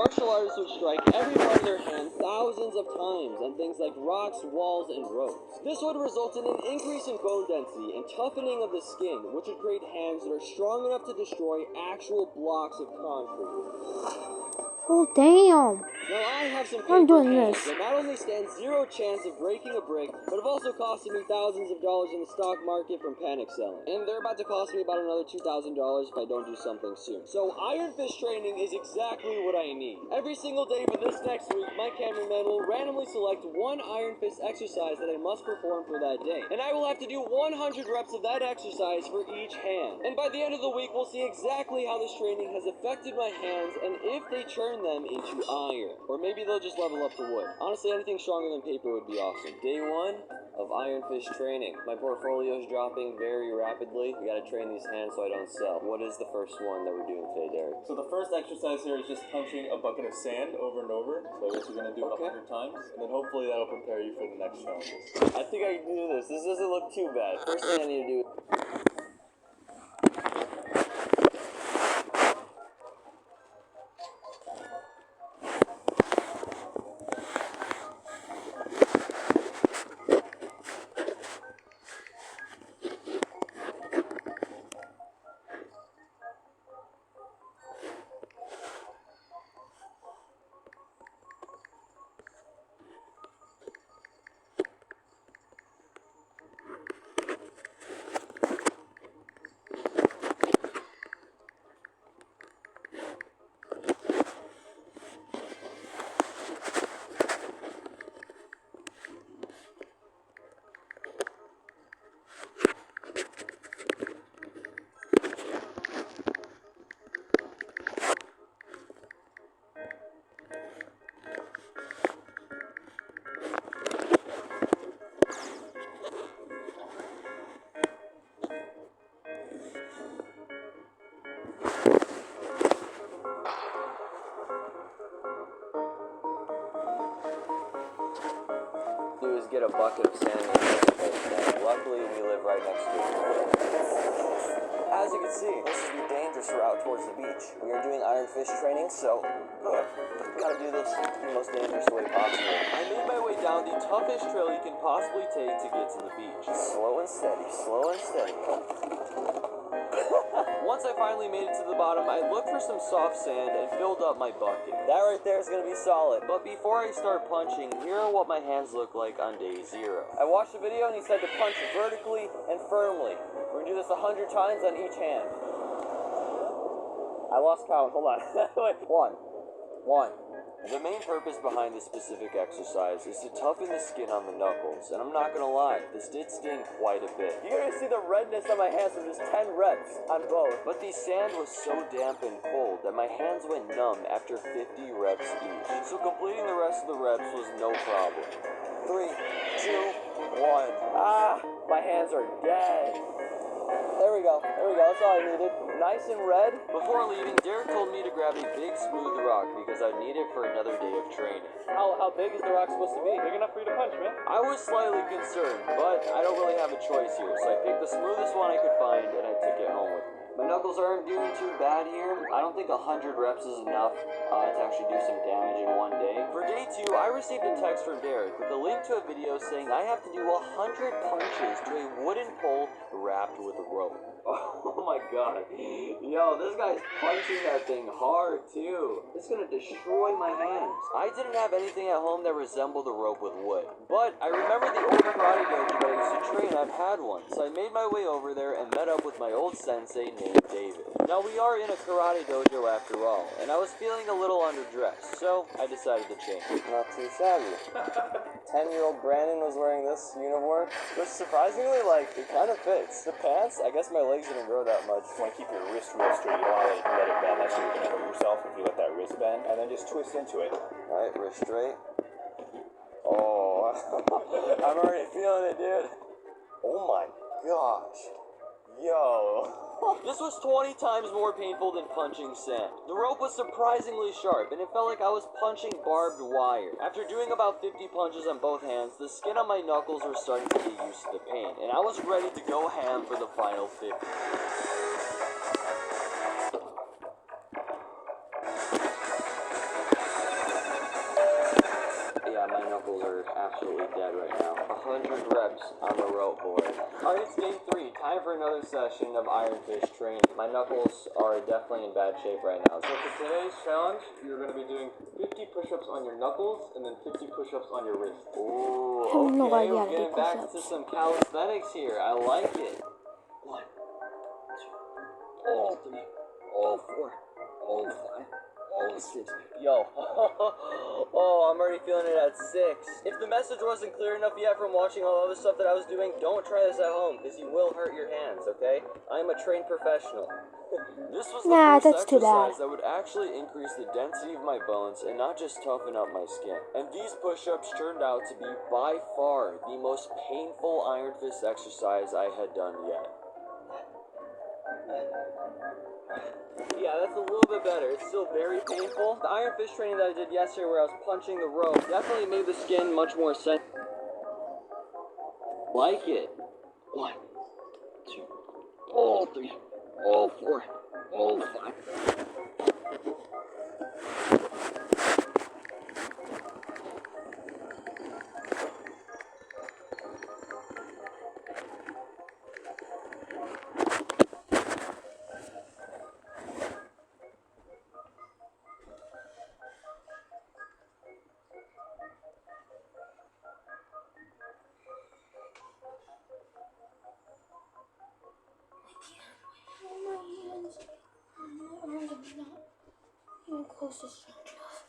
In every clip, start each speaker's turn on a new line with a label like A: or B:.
A: martial artists would strike every part of their hand thousands of times on things like rocks, walls, and ropes. This would result in an increase in bone density and toughening of the skin, which would create hands that are strong enough to destroy actual blocks of concrete.
B: Oh, damn.
A: Now I have some
B: I'm
A: paper
B: doing
A: hands
B: this.
A: that not only stand zero chance of breaking a brick, but have also costed me thousands of dollars in the stock market from panic selling. And they're about to cost me about another $2,000 if I don't do something soon. So Iron Fist training is exactly what I need. Every single day for this next week, my cameraman will randomly select one Iron Fist exercise that I must perform for that day. And I will have to do 100 reps of that exercise for each hand. And by the end of the week, we'll see exactly how this training has affected my hands and if they turn them into iron. Or maybe they'll just level up to wood. Honestly, anything stronger than paper would be awesome. Day 1 of Iron Fist training. My portfolio is dropping very rapidly. We gotta train these hands so I don't sell. What is the first one that we're doing today, Derek?
C: So the first exercise here is just punching a bucket of sand over and over. So I guess we're gonna do it 100 times, and then hopefully that'll prepare you for the next challenges.
A: I think I can do this. This doesn't look too bad. First thing I need to do. Is get a bucket of sand and luckily we live right next to it. As you can see, this is the dangerous route towards the beach. We are doing Iron Fist training, so gotta do this the most dangerous way possible. I made my way down the toughest trail you can possibly take to get to the beach. Slow and steady, slow and steady. Once I finally made it to the bottom, I looked for some soft sand and filled up my bucket. That right there is going to be solid. But before I start punching, here are what my hands look like on day 0. I watched the video and he said to punch vertically and firmly. We're going to do this 100 times on each hand. I lost count. Hold on. Wait. One. The main purpose behind this specific exercise is to toughen the skin on the knuckles, and I'm not gonna lie, this did sting quite a bit. You're gonna see the redness on my hands from just 10 reps on both. But the sand was so damp and cold that my hands went numb after 50 reps each. So completing the rest of the reps was no problem. 3, 2, 1. My hands are dead. There we go, that's all I needed. Nice and red. Before leaving, Derek told me to grab a big smooth rock because I'd need it for another day of training. How big is the rock supposed to be?
C: Big enough for you to punch, man.
A: I was slightly concerned, but I don't really have a choice here, so I picked the smoothest one I could find and I took it home with me. My knuckles aren't doing too bad here. I don't think 100 reps is enough to actually do some damage in one day. For day 2, I received a text from Derek with a link to a video saying I have to do 100 punches to a wooden pole wrapped with a rope. Oh my god. Yo, this guy's punching that thing hard too. It's gonna destroy my hands. I didn't have anything at home that resembled a rope with wood, but I remember the old karate dojo that I used to train at had one, so I made my way over there and met up with my old sensei named David. Now we are in a karate dojo after all, and I was feeling a little underdressed, so I decided to change. Not too shabby. 10-year-old Brandon was wearing this uniform, which surprisingly, it kind of fits. The pants, I guess my legs didn't grow that much.
C: You want to keep your wrist real straight. You don't want to let it bend. That's where you're going to hurt yourself if you let that wrist bend. And then just twist into it.
A: Alright, wrist straight. Oh, I'm already feeling it, dude. Oh my gosh. Yo. This was 20 times more painful than punching sand. The rope was surprisingly sharp, and it felt like I was punching barbed wire. After doing about 50 punches on both hands, the skin on my knuckles were starting to get used to the pain, and I was ready to go ham for the final 50. absolutely dead right now. 100 reps on the rope, boys. Alright, it's game 3. Time for another session of Iron Fist training. My knuckles are definitely in bad shape right now.
C: So for today's challenge, you're going to be doing 50 push-ups on your knuckles and then 50 push-ups on your wrist.
A: Ooh,
B: I have no
A: okay,
B: idea how
A: we're
B: to do
A: getting back
B: push-ups.
A: to some calisthenics here. I like it. 1, 2, all 3, all 4, all 5, all 6. Yo, oh, I'm already feeling it at 6. If the message wasn't clear enough yet from watching all the other stuff that I was doing, don't try this at home, because you will hurt your hands, okay? I'm a trained professional. This was the first
B: that's too bad.
A: exercise that would actually increase the density of my bones and not just toughen up my skin. And these push-ups turned out to be by far the most painful Iron Fist exercise I had done yet. Yeah, that's a little bit better. It's still very painful. The Iron Fist training that I did yesterday where I was punching the rope definitely made the skin much more sensitive. Like it. 1, 2, all 3, all 4, all 5.
B: My arms are not even close to strong enough.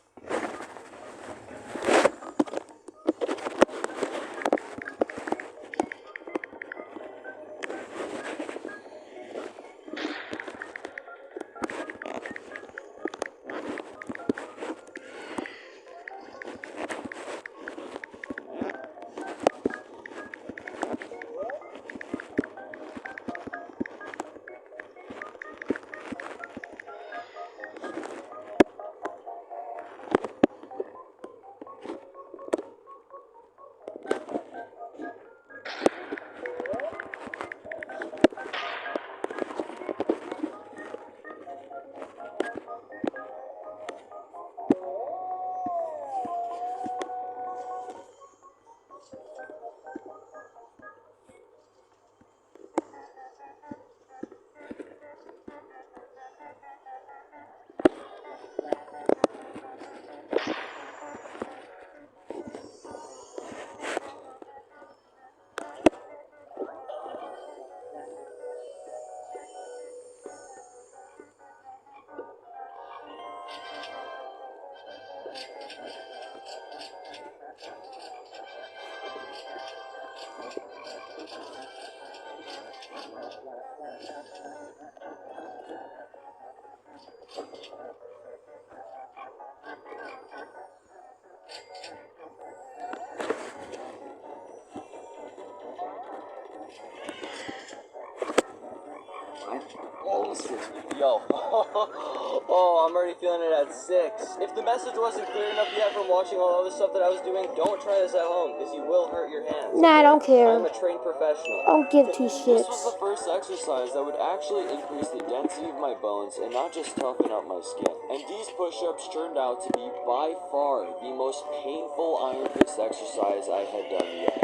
A: Yo, oh, I'm already feeling it at 6. If the message wasn't clear enough yet from watching all the other stuff that I was doing, don't try this at home, because you will hurt your hands.
B: Nah, I don't care.
A: I'm a trained professional.
B: I don't give two
A: This was
B: shits.
A: the first exercise that would actually increase the density of my bones and not just toughen up my skin. And these push-ups turned out to be by far the most painful Iron Fist exercise I had done yet.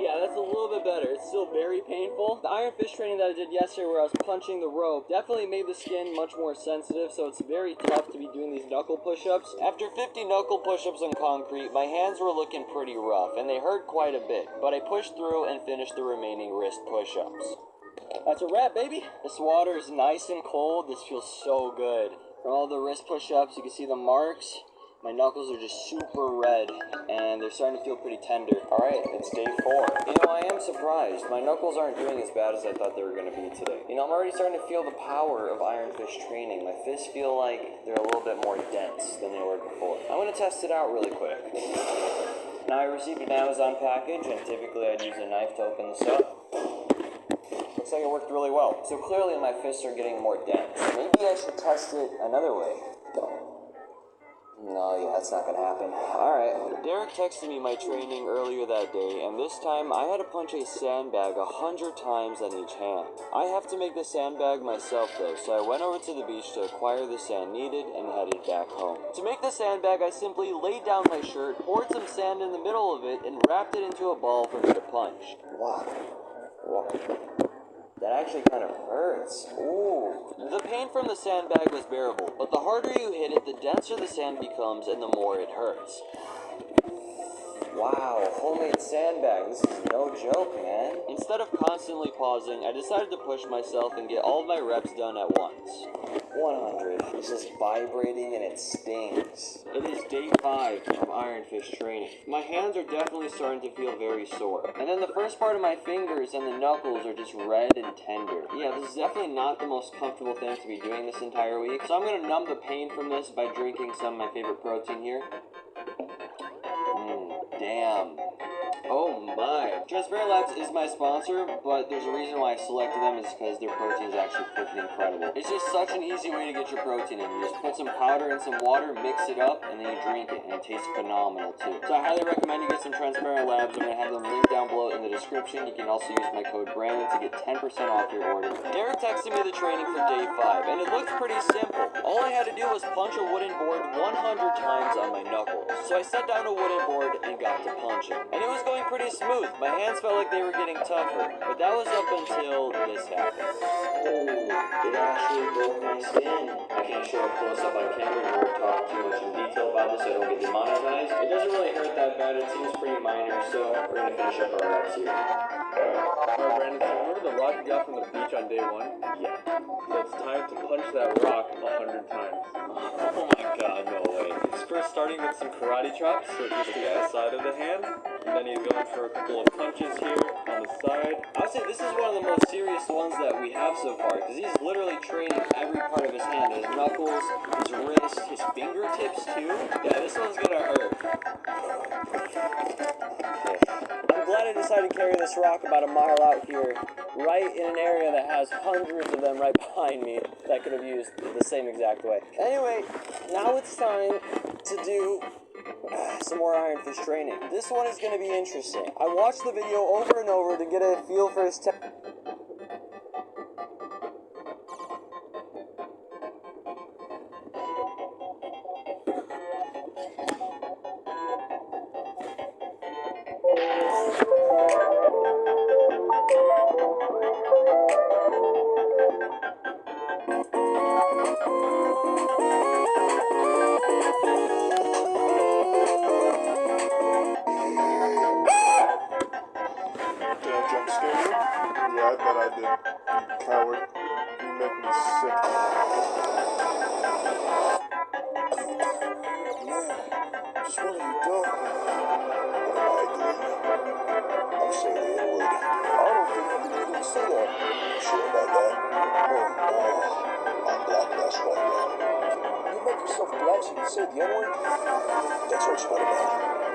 A: Yeah, that's a little bit better. It's still very painful. The Iron Fist training that I did yesterday where I was punching the rope definitely made the skin much more sensitive, so it's very tough to be doing these knuckle push-ups. After 50 knuckle push-ups on concrete, my hands were looking pretty rough, and they hurt quite a bit, but I pushed through and finished the remaining wrist push-ups. That's a wrap, baby. This water is nice and cold. This feels so good. From all the wrist push-ups, you can see the marks. My knuckles are just super red, and they're starting to feel pretty tender. Alright, it's day 4. You know, I am surprised. My knuckles aren't doing as bad as I thought they were going to be today. You know, I'm already starting to feel the power of Iron Fist training. My fists feel like they're a little bit more dense than they were before. I'm going to test it out really quick. Now, I received an Amazon package, and typically I'd use a knife to open this up. Looks like it worked really well. So clearly my fists are getting more dense. Maybe I should test it another way. No, yeah, that's not gonna happen. Alright. Derek texted me my training earlier that day, and this time I had to punch a sandbag 100 times on each hand. I have to make the sandbag myself though, so I went over to the beach to acquire the sand needed and headed back home. To make the sandbag, I simply laid down my shirt, poured some sand in the middle of it, and wrapped it into a ball for me to punch. Wow. That actually kind of hurts. Ooh. The pain from the sandbag was bearable, but the harder you hit it, the denser the sand becomes and the more it hurts. Wow, homemade sandbag. This is no joke, man. Instead of constantly pausing, I decided to push myself and get all of my reps done at once. 100. This is vibrating and it stings. It is day 5 of Iron Fist training. My hands are definitely starting to feel very sore. And then the first part of my fingers and the knuckles are just red and tender. Yeah, this is definitely not the most comfortable thing to be doing this entire week. So I'm going to numb the pain from this by drinking some of my favorite protein here. Damn. Oh my. Transparent Labs is my sponsor, but there's a reason why I selected them is because their protein is actually freaking incredible. It's just such an easy way to get your protein in. You just put some powder in some water, mix it up, and then you drink it, and it tastes phenomenal too. So I highly recommend you get some Transparent Labs. I'm going to have them linked down below in the description. You can also use my code Brandon to get 10% off your order. Derek texted me the training for day 5, and it looked pretty simple. All I had to do was punch a wooden board 100 times on my knuckles. So I set down a wooden board and got to punching. And it was going pretty smooth. My hands felt like they were getting tougher, but that was up until this happened. Oh, it actually broke my skin. I can't show it close up on camera or talk too much in detail about this so I don't get demonetized. It doesn't really hurt that bad. It seems pretty minor, so we're going to finish up our reps here.
C: Alright, Brandon, so remember the rock you got from the beach on day 1?
A: Yeah.
C: So it's time to punch that rock 100 times.
A: Oh my god, no way.
C: He's first starting with some karate chops, so just to the side of the hand. And then he's going for a couple of punches here on the side.
A: I would say this is one of the most serious ones that we have so far, because he's literally training every part of his hand, his knuckles, his wrist, his fingertips too. Yeah, this one's gonna hurt. I'm glad I decided to carry this rock about a mile out here, right in an area that has hundreds of them right behind me that could have used the same exact way. Anyway, now it's time to do some more Iron Fist training. This one is going to be interesting. I watched the video over and over to get a feel for his
D: Yeah, I bet I did. You coward. You make me sick. Man, just what are you doing? What am I doing? I'm saying the N-word. I don't think you didn't say that. You sure about that? I'm black, that's right, man. You make yourself black so you can say the N-word? That's right, Spider-Man.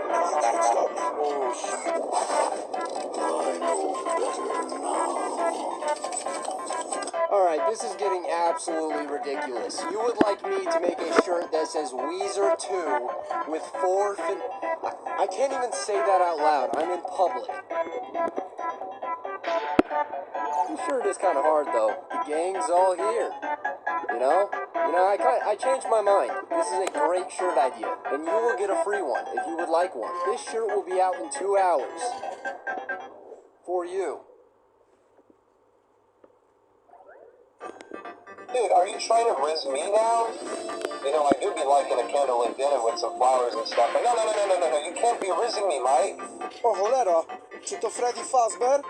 D: You can't stop me. Oh, shit. I know better now.
E: Alright, this is getting absolutely ridiculous. You would like me to make a shirt that says Weezer 2 with 4 I can't even say that out loud. I'm in public. The shirt is kind of hard, though. The gang's all here. You know, I changed my mind. This is a great shirt idea, and you will get a free one if you would like one. This shirt will be out in 2 hours. For you.
F: Dude, are you trying to rizz me now? You know, I do be liking a candlelit dinner with some flowers and stuff, but no, you can't be rizzing me, Mike.
D: Oh, Volero, czy to Freddy Fazbear?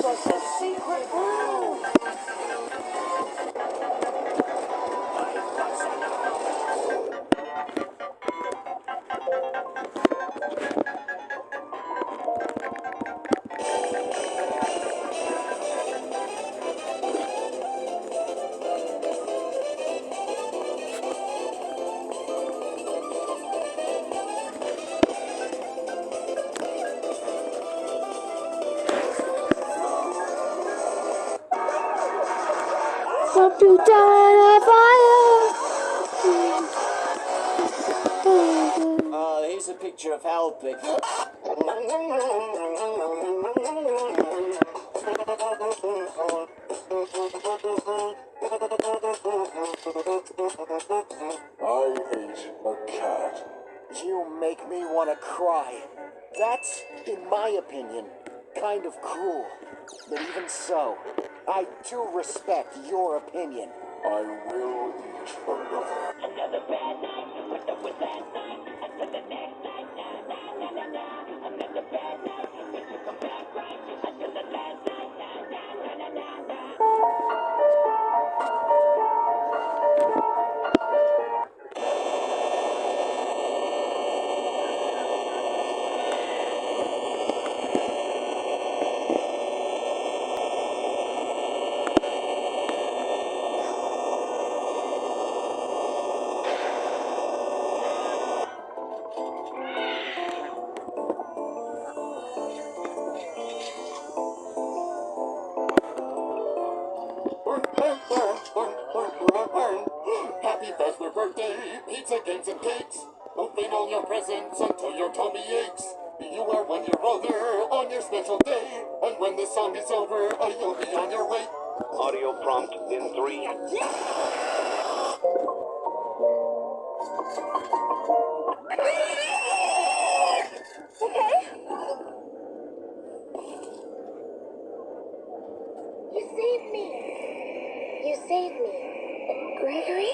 D: Such a secret room!
B: You die in a fire.
A: Here's a picture of helping.
D: I ate a cat.
E: You make me want to cry. That's, in my opinion, kind of cruel. But even so, I do respect your opinion.
D: I will eat another.
G: Happy bachelor birthday, pizza, games, and cakes. Open all your presents until your tummy aches. You are 1 year older on your special day, and when the song is over, you'll be on your way.
F: Audio prompt in 3.
B: You saved me. You saved me. Gregory?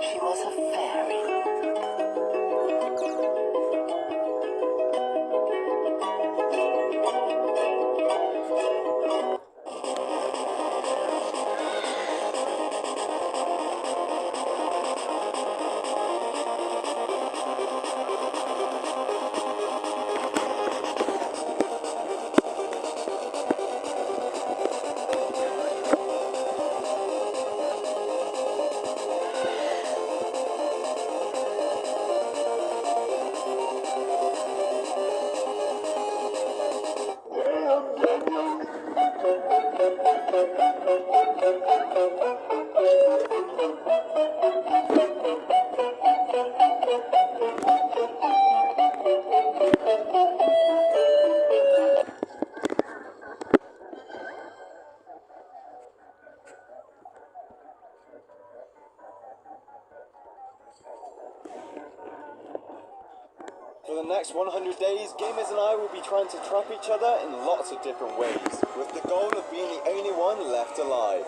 E: She was a fairy.
H: For the next 100 days, gamers and I will be trying to trap each other in lots of different ways, with the goal of being the only one left alive.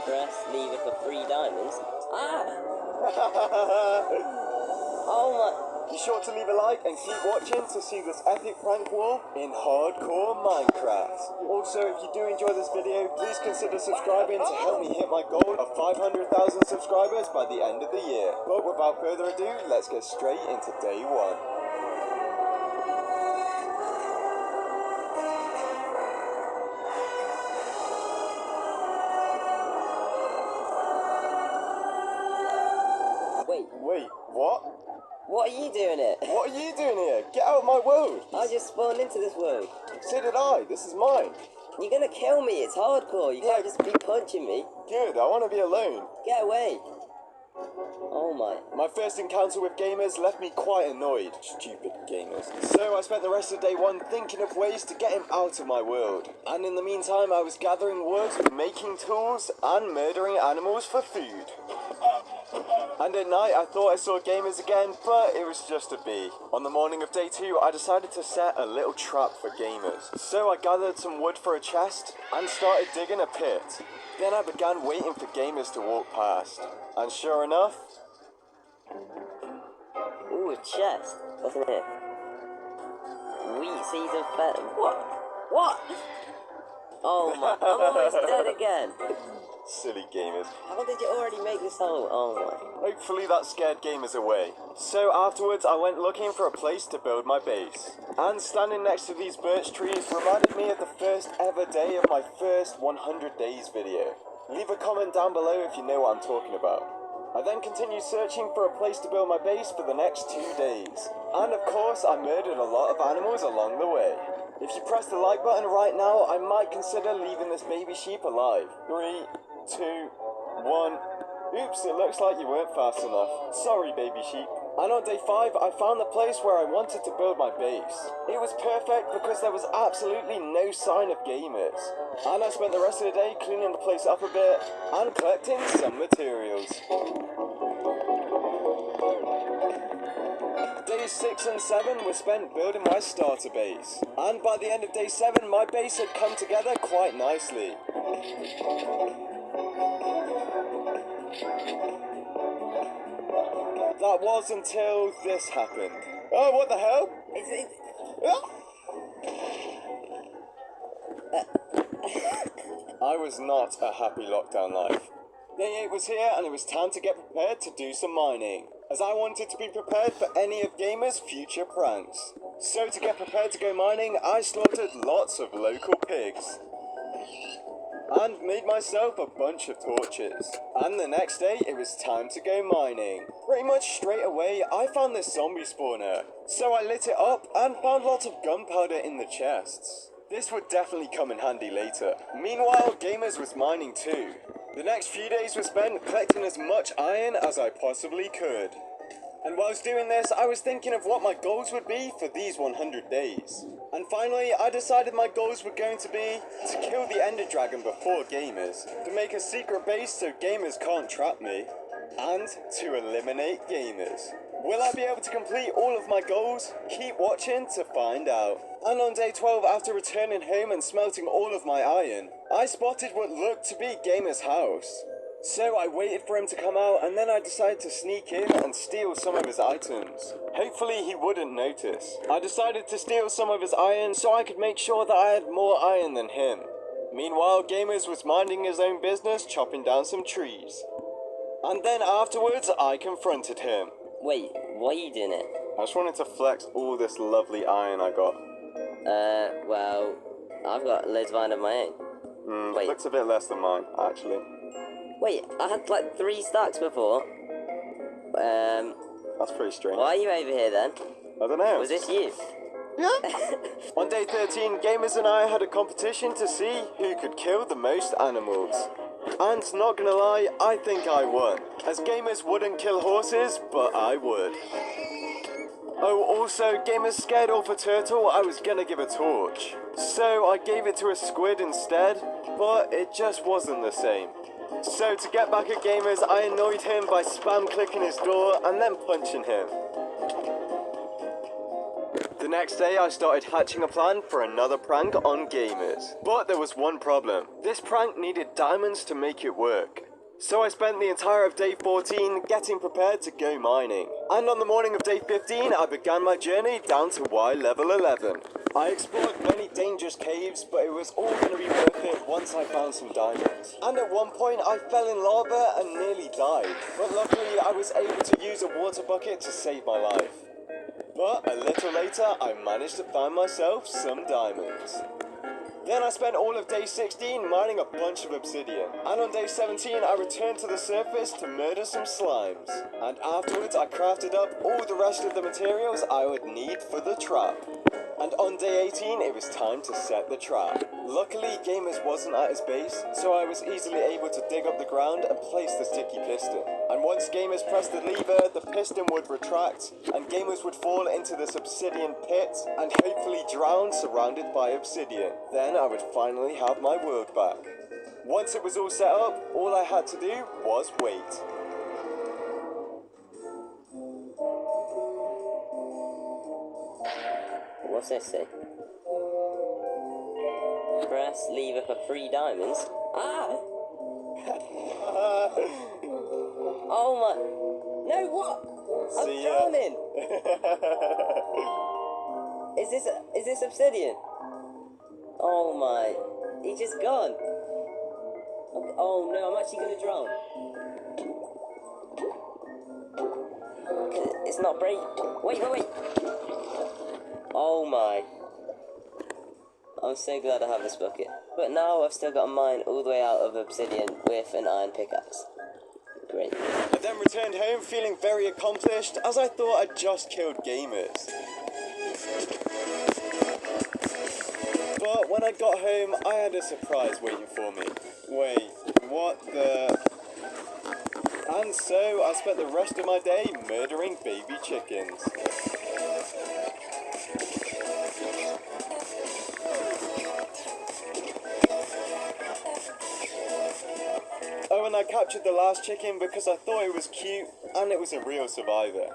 I: Press lever for 3 diamonds. Ah! Oh my...
H: Be sure to leave a like and keep watching to see this epic prank wall in hardcore Minecraft. Also, if you do enjoy this video, please consider subscribing to help me hit my goal of 500,000 subscribers by the end of the year. But without further ado, let's get straight into day 1. Wait, what?
I: What are you doing here?
H: What are you doing here? Get out of my world!
I: I just spawned into this world.
H: So did I. This is mine.
I: You're gonna kill me. It's hardcore. You can't just be punching me.
H: Good, I want to be alone.
I: Get away. Oh my.
H: My first encounter with gamers left me quite annoyed. Stupid gamers. So I spent the rest of day 1 thinking of ways to get him out of my world. And in the meantime, I was gathering wood, making tools, and murdering animals for food. And at night, I thought I saw gamers again, but it was just a bee. On the morning of day 2, I decided to set a little trap for gamers. So I gathered some wood for a chest and started digging a pit. Then I began waiting for gamers to walk past. And sure enough...
I: Ooh, a chest. What's in here? Wheat seeds and fat. What? What? Oh my, I'm almost dead again.
H: Silly gamers.
I: How did you already make this hole? Oh my.
H: Hopefully that scared gamers away. So afterwards I went looking for a place to build my base. And standing next to these birch trees reminded me of the first ever day of my first 100 days video. Leave a comment down below if you know what I'm talking about. I then continued searching for a place to build my base for the next 2 days. And of course, I murdered a lot of animals along the way. If you press the like button right now, I might consider leaving this baby sheep alive. 3, 2, 1. Oops, it looks like you weren't fast enough. Sorry, baby sheep. And on day 5, I found the place where I wanted to build my base. It was perfect because there was absolutely no sign of gamers. And I spent the rest of the day cleaning the place up a bit and collecting some materials. Days 6 and 7 were spent building my starter base. And by the end of day 7, my base had come together quite nicely. That was until this happened. Oh, what the hell? I was not a happy lockdown life. Day 8 was here and it was time to get prepared to do some mining, as I wanted to be prepared for any of Gamer's future pranks. So to get prepared to go mining, I slaughtered lots of local pigs and made myself a bunch of torches. And the next day, it was time to go mining. Pretty much straight away, I found this zombie spawner. So I lit it up and found lots of gunpowder in the chests. This would definitely come in handy later. Meanwhile, Gamers was mining too. The next few days were spent collecting as much iron as I possibly could. And whilst doing this, I was thinking of what my goals would be for these 100 days. And finally, I decided my goals were going to be to kill the Ender Dragon before Gamers, to make a secret base so Gamers can't trap me, and to eliminate Gamers. Will I be able to complete all of my goals? Keep watching to find out. And on day 12, after returning home and smelting all of my iron, I spotted what looked to be Gamer's house. So I waited for him to come out and then I decided to sneak in and steal some of his items. Hopefully he wouldn't notice. I decided to steal some of his iron so I could make sure that I had more iron than him. Meanwhile, Gamers was minding his own business, chopping down some trees. And then afterwards, I confronted him.
I: Wait, why are you doing it?
H: I just wanted to flex all this lovely iron I got.
I: Well, I've got loads of iron of my own. Wait.
H: Looks a bit less than mine, actually.
I: Wait, I had like 3 stacks before.
H: That's pretty strange.
I: Why are you over here then?
H: I don't know.
I: Was this you?
H: Yeah. On day 13, Gamers and I had a competition to see who could kill the most animals. And not gonna lie, I think I won. As Gamers wouldn't kill horses, but I would. Oh, also, Gamers scared off a turtle I was gonna give a torch. So I gave it to a squid instead, but it just wasn't the same. So to get back at Gamers, I annoyed him by spam clicking his door and then punching him. The next day I started hatching a plan for another prank on Gamers. But there was one problem. This prank needed diamonds to make it work. So I spent the entire of day 14 getting prepared to go mining. And on the morning of day 15, I began my journey down to Y level 11. I explored many dangerous caves, but it was all going to be worth it once I found some diamonds. And at one point, I fell in lava and nearly died. But luckily, I was able to use a water bucket to save my life. But a little later, I managed to find myself some diamonds. Then I spent all of day 16 mining a bunch of obsidian. And on day 17, I returned to the surface to murder some slimes. And afterwards, I crafted up all the rest of the materials I would need for the trap. And on day 18, it was time to set the trap. Luckily, Gamers wasn't at his base, so I was easily able to dig up the ground and place the sticky piston. And once Gamers pressed the lever, the piston would retract, and Gamers would fall into this obsidian pit, and hopefully drown surrounded by obsidian. Then I would finally have my world back. Once it was all set up, all I had to do was wait.
I: What's this say? Press lever for 3 diamonds. Ah! Oh my... No, what? I'm drowning! Is this obsidian? Oh my... He's just gone. Oh no, I'm actually gonna drown. It's not breaking. Wait. Oh my. I'm so glad I have this bucket. But now I've still got to mine all the way out of obsidian with an iron pickaxe. Great.
H: I then returned home feeling very accomplished as I thought I'd just killed gamers. But when I got home, I had a surprise waiting for me. Wait, what the... And so I spent the rest of my day murdering baby chickens. Oh, and I captured the last chicken because I thought it was cute and it was a real survivor.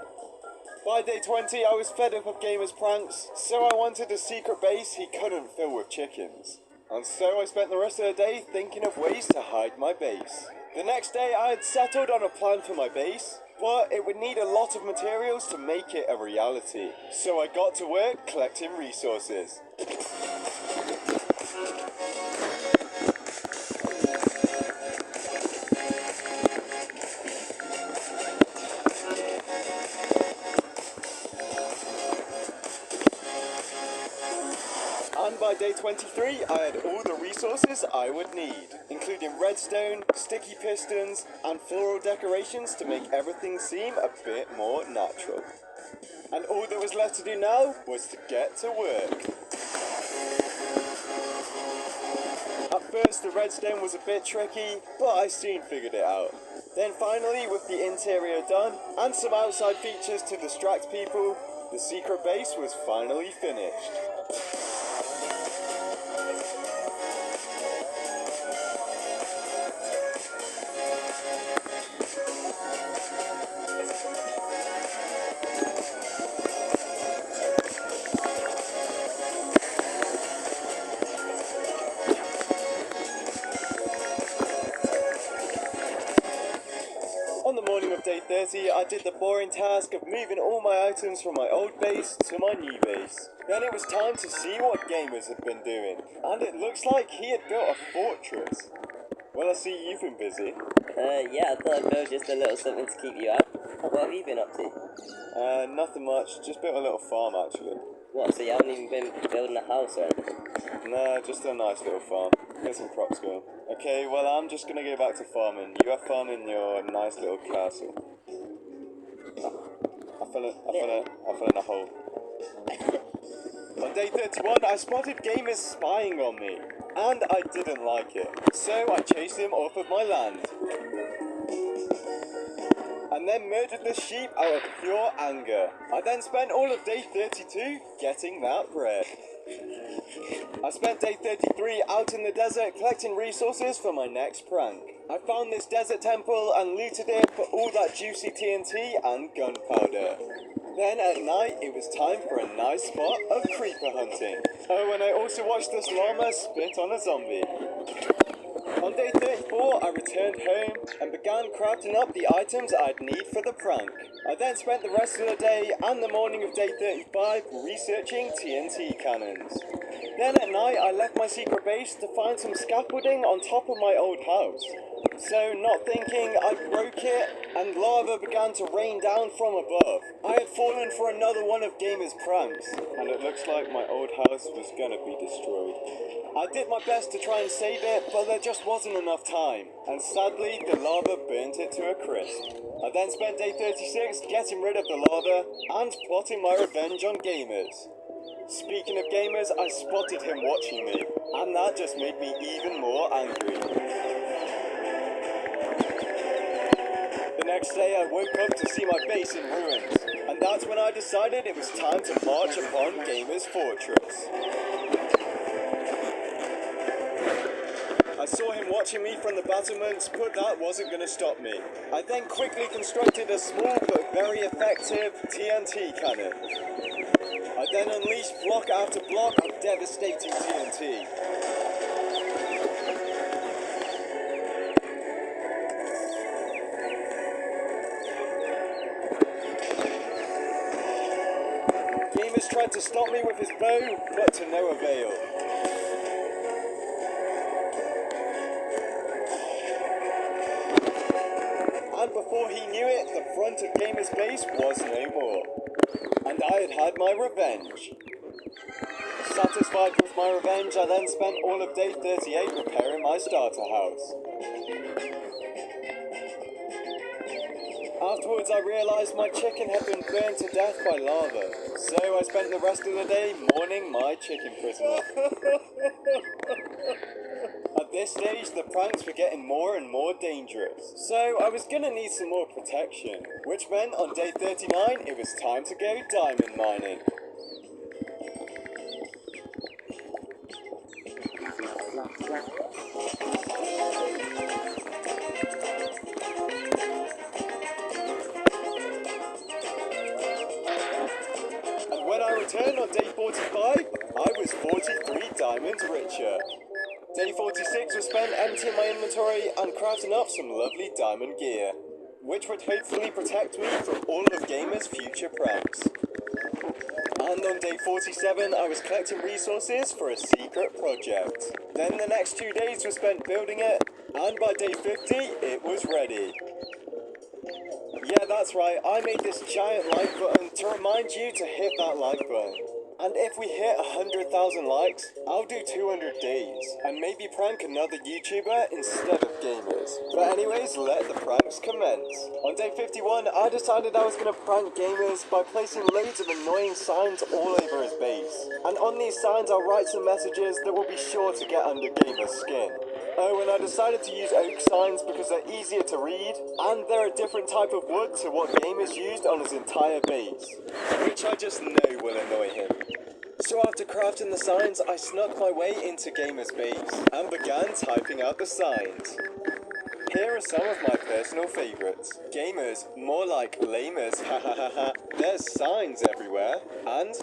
H: By day 20, I was fed up of gamers' pranks, so I wanted a secret base he couldn't fill with chickens. And so I spent the rest of the day thinking of ways to hide my base. The next day, I had settled on a plan for my base, but it would need a lot of materials to make it a reality. So I got to work collecting resources. And by day 23, I had all the resources I would need, including redstone, sticky pistons, and floral decorations to make everything seem a bit more natural. And all that was left to do now was to get to work. At first, the redstone was a bit tricky, but I soon figured it out. Then finally, with the interior done, and some outside features to distract people, the secret base was finally finished. On the morning of day 30, I did the boring task of moving all my items from my old base to my new base. Then it was time to see what gamers had been doing, and it looks like he had built a fortress. Well, I see you've been busy.
I: Yeah, I thought I'd build just a little something to keep you out. What have you been up to?
H: Nothing much, just built a little farm actually.
I: What, so you haven't even been building a house or anything?
H: Nah, just a nice little farm. Get some crops going. Okay, well I'm just gonna go back to farming. You have fun in your nice little castle. I fell in a hole. On day 31, I spotted gamers spying on me, and I didn't like it. So I chased them off of my land. And then murdered the sheep out of pure anger. I then spent all of day 32 getting that bread. I spent day 33 out in the desert collecting resources for my next prank. I found this desert temple and looted it for all that juicy TNT and gunpowder. Then at night it was time for a nice spot of creeper hunting. Oh, and I also watched this llama spit on a zombie. On day 34, I returned home and began crafting up the items I'd need for the prank. I then spent the rest of the day and the morning of day 35 researching TNT cannons. Then at night, I left my secret base to find some scaffolding on top of my old house. So, not thinking, I broke it, and lava began to rain down from above. I had fallen for another one of Gamer's pranks, and it looks like my old house was gonna be destroyed. I did my best to try and save it, but there just wasn't enough time, and sadly, the lava burnt it to a crisp. I then spent day 36 getting rid of the lava, and plotting my revenge on Gamers. Speaking of Gamers, I spotted him watching me, and that just made me even more angry. The next day I woke up to see my base in ruins, and that's when I decided it was time to march upon Gamer's fortress. I saw him watching me from the battlements, but that wasn't going to stop me. I then quickly constructed a small but very effective TNT cannon. I then unleashed block after block of devastating TNT. Gamers tried to stop me with his bow, but to no avail. And before he knew it, the front of Gamer's base was no more. And I had had my revenge. Satisfied with my revenge, I then spent all of day 38 repairing my starter house. Afterwards, I realised my chicken had been burned to death by lava, so I spent the rest of the day mourning my chicken prisoner. At this stage, the pranks were getting more and more dangerous, so I was gonna need some more protection, which meant on day 39, it was time to go diamond mining. And when I returned on day 45, I was 43 diamonds richer. Day 46 was spent emptying my inventory and crafting up some lovely diamond gear, which would hopefully protect me from all of Gamer's future pranks. And on day 47, I was collecting resources for a secret project. Then the next 2 days were spent building it, and by day 50, it was ready. Yeah, that's right, I made this giant like button to remind you to hit that like button. And if we hit 100,000 likes, I'll do 200 days, and maybe prank another YouTuber instead of Gamers. But anyways, let the pranks commence. On day 51, I decided I was going to prank Gamers by placing loads of annoying signs all over his base. And on these signs, I'll write some messages that will be sure to get under Gamer's skin. Oh, and I decided to use oak signs because they're easier to read, and they're a different type of wood to what Gamers used on his entire base, which I just know will annoy him. So after crafting the signs, I snuck my way into Gamer's base, and began typing out the signs. Here are some of my personal favourites. Gamers, more like lamers, ha ha ha ha. There's signs everywhere, and,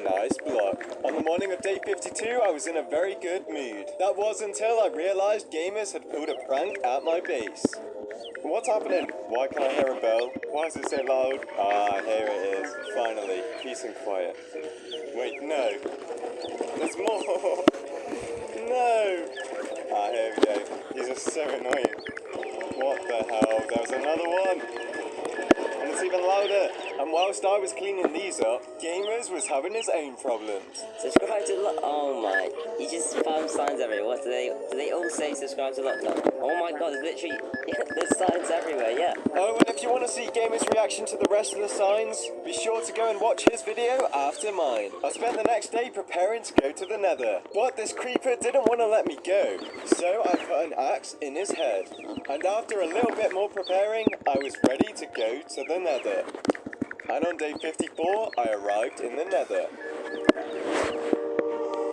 H: nice block. On the morning of day 52, I was in a very good mood. That was until I realised Gamers had pulled a prank at my base. What's happening? Why can't I hear a bell? Why is it so loud? Ah, here it is. Finally, peace and quiet. Wait, no. There's more. No. Ah, here we go. These are so annoying. What the hell? There was another one. And it's even louder. And whilst I was cleaning these up, Gamers was having his own problems.
I: Subscribe to oh my, you just found signs everywhere. What do they all say subscribe to Lockdown? Oh my god, there's literally, there's signs everywhere, yeah.
H: Oh, and if you want to see Gamers' reaction to the rest of the signs, be sure to go and watch his video after mine. I spent the next day preparing to go to the Nether, but this creeper didn't want to let me go, so I put an axe in his head. And after a little bit more preparing, I was ready to go to the Nether. And on day 54, I arrived in the Nether.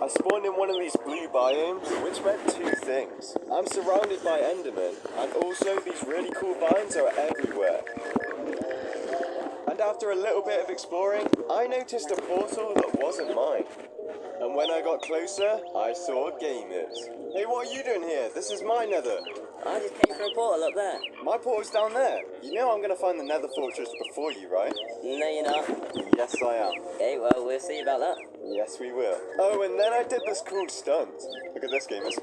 H: I spawned in one of these blue biomes, which meant two things. I'm surrounded by Endermen, and also these really cool vines are everywhere. And after a little bit of exploring, I noticed a portal that wasn't mine. And when I got closer, I saw Gamers. Hey, what are you doing here? This is my Nether.
I: I just came from a portal up there.
H: My portal's down there. You know I'm gonna find the Nether Fortress before you, right?
I: No, you're not.
H: Yes, I am.
I: Okay, well, we'll see about that.
H: Yes, we will. Oh, and then I did this cool stunt. Look at this, Gamers.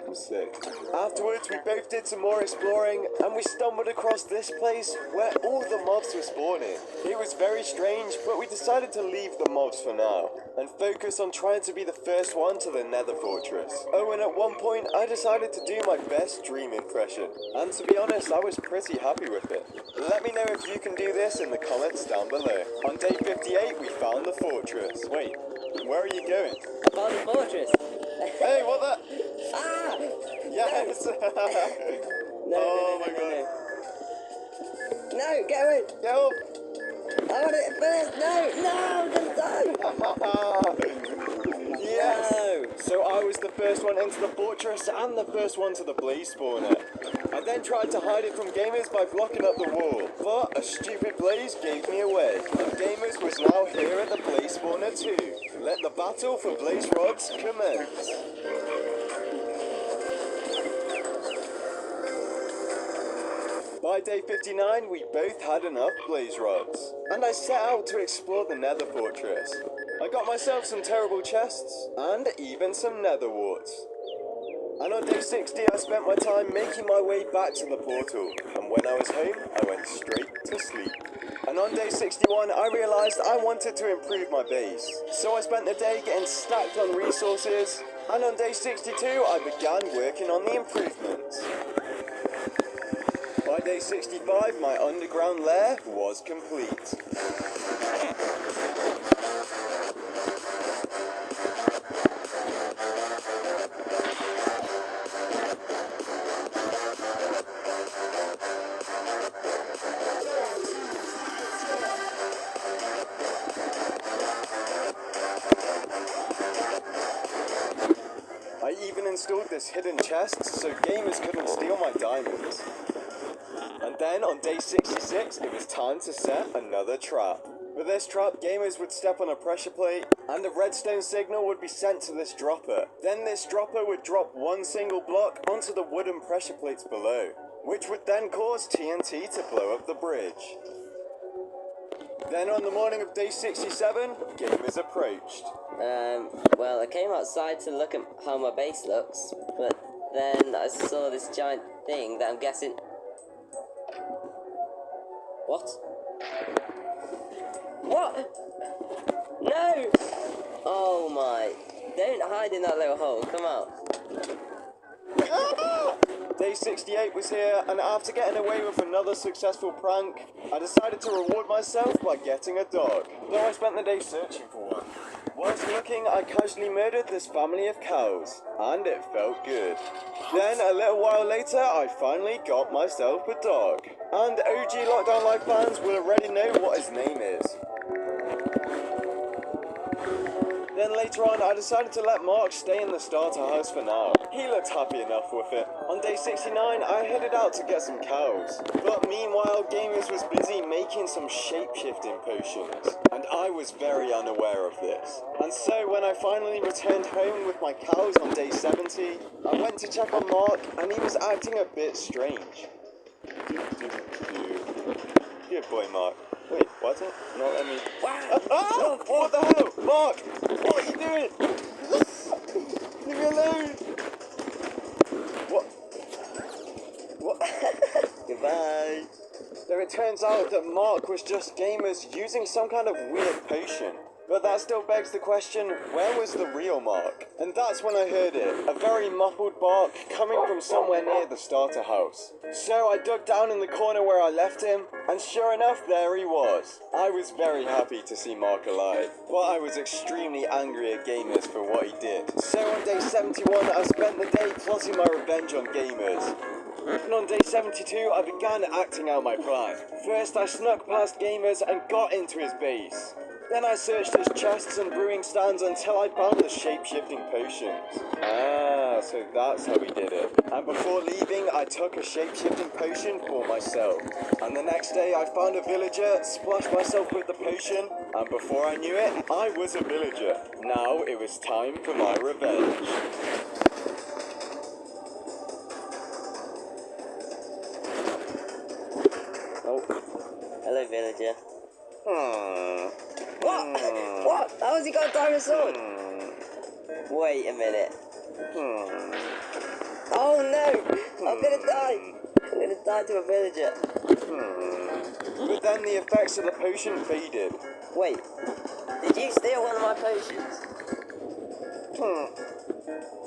H: I'm sick. Afterwards, we both did some more exploring, and we stumbled across this place where all the mobs were spawning. It was very strange, but we decided to leave the mobs for now, and focus on trying to be the first one to the Nether Fortress. Oh, and at one point, I decided to do my best dream impression, and to be honest, I was pretty happy with it. Let me know if you can do this in the comments down below. On day 58, we found the fortress. Wait, where are you going?
I: I found the fortress.
H: Hey, what the?
I: Ah!
H: Yes!
I: No,
H: my god.
I: No, get away!
H: Go!
I: I want it first! No!
H: Yes!
I: No!
H: So I was the first one into the fortress and the first one to the blaze spawner. I then tried to hide it from Gamers by blocking up the wall, but a stupid blaze gave me away. And Gamers was now here at the blaze spawner too. Let the battle for blaze rods commence. By day 59, we both had enough blaze rods, and I set out to explore the Nether Fortress. I got myself some terrible chests, and even some nether warts. And on day 60, I spent my time making my way back to the portal, and when I was home, I went straight to sleep. And on day 61, I realised I wanted to improve my base, so I spent the day getting stacked on resources, and on day 62, I began working on the improvements. day 65, my underground lair was complete. I even installed this hidden chest so gamers couldn't steal my diamonds. And then on day 66, it was time to set another trap. For this trap, gamers would step on a pressure plate, and a redstone signal would be sent to this dropper. Then this dropper would drop one single block onto the wooden pressure plates below, which would then cause TNT to blow up the bridge. Then on the morning of day 67, gamers approached.
I: Well, I came outside to look at how my base looks, but then I saw this giant thing that I'm guessing... What? What? No! Oh my. Don't hide in that little hole, come out.
H: Day 68 was here, and after getting away with another successful prank, I decided to reward myself by getting a dog, though I spent the day searching for one. Whilst looking, I casually murdered this family of cows, and it felt good. Then, a little while later, I finally got myself a dog. And OG Lockdown Live fans will already know what his name is. Then later on, I decided to let Mark stay in the starter house for now. He looked happy enough with it. On day 69, I headed out to get some cows. But meanwhile, Gamers was busy making some shape-shifting potions. And I was very unaware of this. And so when I finally returned home with my cows on day 70, I went to check on Mark, and he was acting a bit strange. Good boy, Mark. Wait, what's it? Not let me... Oh, what the hell? Mark! What are you doing? Leave me alone! What? Goodbye. So it turns out that Mark was just Gamers using some kind of weird potion. But that still begs the question, where was the real Mark? And that's when I heard it, a very muffled bark coming from somewhere near the starter house. So I dug down in the corner where I left him, and sure enough, there he was. I was very happy to see Mark alive, but I was extremely angry at Gamers for what he did. So on day 71, I spent the day plotting my revenge on Gamers. And on day 72, I began acting out my plan. First, I snuck past Gamers and got into his base. Then I searched his chests and brewing stands until I found the shape-shifting potions. Ah, so that's how we did it. And before leaving, I took a shape-shifting potion for myself. And the next day, I found a villager, splashed myself with the potion, and before I knew it, I was a villager. Now it was time for my revenge.
I: Oh, hello, villager. What? What? How has he got a diamond sword? Wait a minute. Oh no! I'm gonna die! I'm gonna die to a villager.
H: But then the effects of the potion faded.
I: Wait, did you steal one of my potions?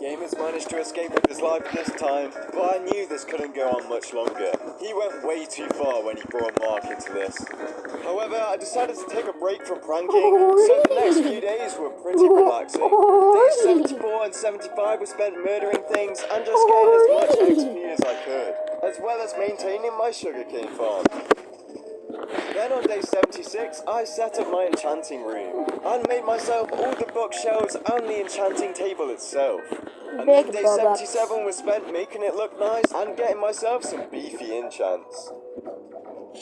H: Gamers managed to escape with his life this time, but I knew this couldn't go on much longer. He went way too far when he brought Mark into this. However, I decided to take a break from pranking, so the next few days were pretty relaxing. Days 74 and 75 were spent murdering things and just getting as much XP as I could, as well as maintaining my sugarcane farm. Then on day 76, I set up my enchanting room and made myself all the bookshelves and the enchanting table itself. And then day 77 was spent making it look nice and getting myself some beefy enchants.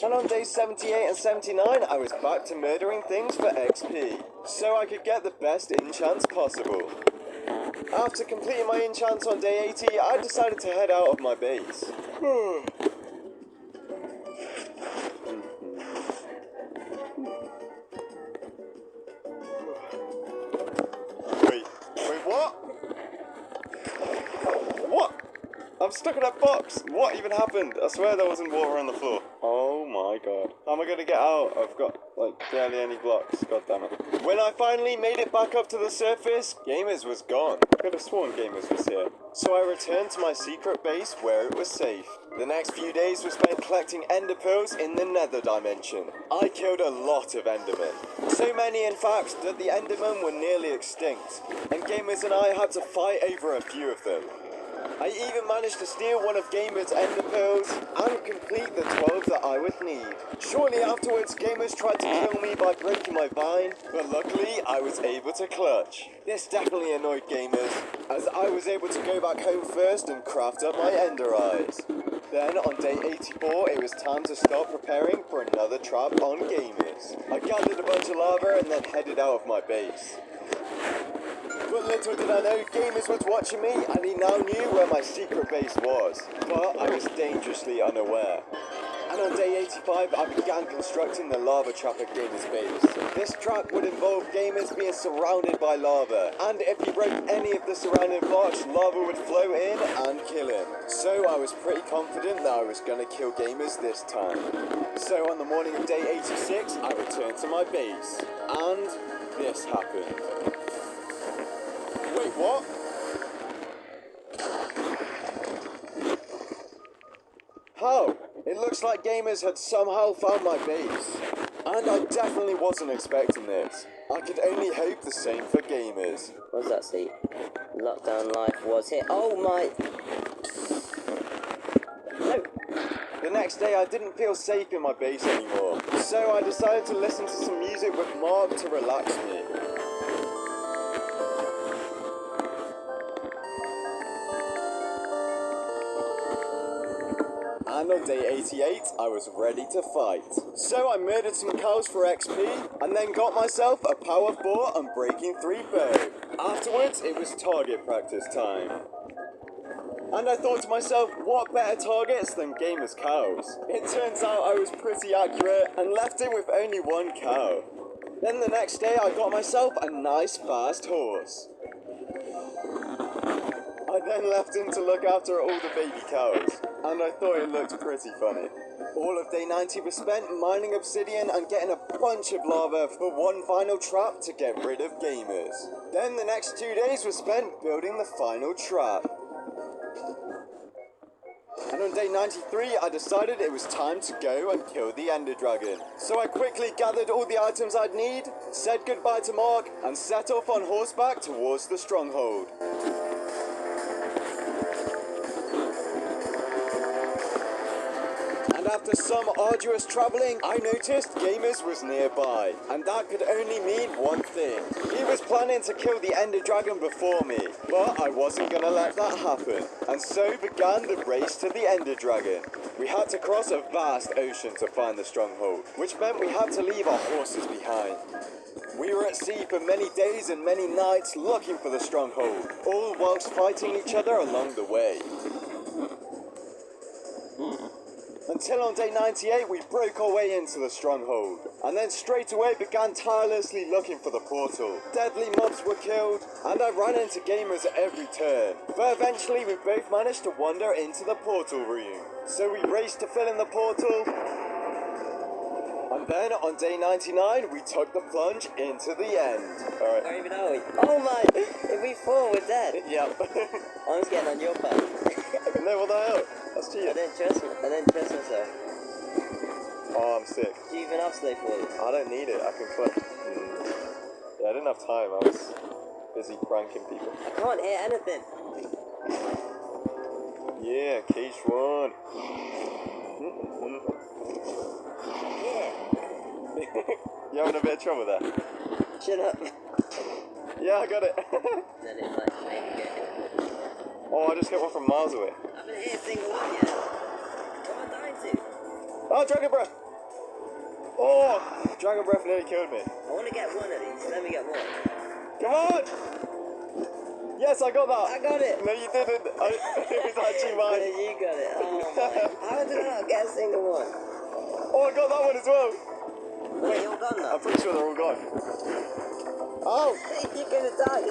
H: And on days 78 and 79, I was back to murdering things for XP, so I could get the best enchants possible. After completing my enchants on day 80, I decided to head out of my base. Wait, what? What? I'm stuck in a box. What even happened? I swear there wasn't water on the floor. Oh my god. I'm am I gonna get out? I've got like barely any blocks. God damn it. When I finally made it back up to the surface, Gamers was gone. I could have sworn Gamers was here. So I returned to my secret base where it was safe. The next few days were spent collecting ender pearls in the nether dimension. I killed a lot of endermen. So many in fact that the endermen were nearly extinct. And Gamers and I had to fight over a few of them. I even managed to steal one of Gamer's ender pearls and complete the 12 that I would need. Shortly afterwards, Gamers tried to kill me by breaking my vine, but luckily I was able to clutch. This definitely annoyed Gamers, as I was able to go back home first and craft up my ender eyes. Then on day 84, it was time to start preparing for another trap on Gamers. I gathered a bunch of lava and then headed out of my base. But little did I know, Gamers was watching me and he now knew where my secret base was. But I was dangerously unaware. And on day 85, I began constructing the lava trap at Gamers' base. This trap would involve Gamers being surrounded by lava. And if he broke any of the surrounding blocks, lava would flow in and kill him. So I was pretty confident that I was going to kill Gamers this time. So on the morning of day 86, I returned to my base. And this happened. Wait, what? How? It looks like Gamers had somehow found my base. And I definitely wasn't expecting this. I could only hope the same for Gamers.
I: What does that say? Lockdown life was here. Oh my... No.
H: The next day I didn't feel safe in my base anymore. So I decided to listen to some music with Mark to relax me. And on day 88, I was ready to fight. So I murdered some cows for XP, and then got myself a power 4 and breaking 3 bow. Afterwards, it was target practice time. And I thought to myself, what better targets than Gamer's cows? It turns out I was pretty accurate, and left him with only 1 cow. Then the next day, I got myself a nice fast horse. I then left him to look after all the baby cows, and I thought it looked pretty funny. All of day 90 was spent mining obsidian and getting a bunch of lava for one final trap to get rid of Gamers. Then the next 2 days were spent building the final trap. And on day 93, I decided it was time to go and kill the Ender Dragon. So I quickly gathered all the items I'd need, said goodbye to Mark, and set off on horseback towards the stronghold. After some arduous travelling, I noticed Gamers was nearby, and that could only mean one thing. He was planning to kill the Ender Dragon before me, but I wasn't gonna let that happen, and so began the race to the Ender Dragon. We had to cross a vast ocean to find the stronghold, which meant we had to leave our horses behind. We were at sea for many days and many nights looking for the stronghold, all whilst fighting each other along the way. Until on day 98 we broke our way into the stronghold, and then straight away began tirelessly looking for the portal. Deadly mobs were killed, and I ran into Gamers at every turn, but eventually we both managed to wander into the portal room. So we raced to fill in the portal, and then on day 99 we took the plunge into the end. Alright.
I: Where even are we? Oh my! If we fall, we're dead.
H: Yep.
I: I was getting on your path.
H: No, what the hell? That's cheating.
I: I didn't trust myself.
H: Oh, I'm sick.
I: Do you even have slave for you?
H: I don't need it, I can quit. Yeah, I didn't have time, I was busy pranking people.
I: I can't hear anything.
H: Yeah, cage one.
I: Yeah.
H: You having a bit of trouble there?
I: Shut up.
H: Yeah, I got it.
I: Then it's like, maybe get it.
H: Oh, I just hit one from miles away.
I: I haven't hit a single one yet. What am I dying to?
H: Oh, Dragon Breath! Oh, Dragon Breath nearly killed me.
I: I want to get one of these. Let me get one.
H: Come on! Yes, I got that.
I: I got it.
H: No, you didn't. It was actually
I: No,
H: mine.
I: you got it. Oh my. How did I not get a single one?
H: Oh, I got that one as well.
I: Wait, you're gone now?
H: I'm pretty sure they're all gone.
I: Oh, you're gonna die.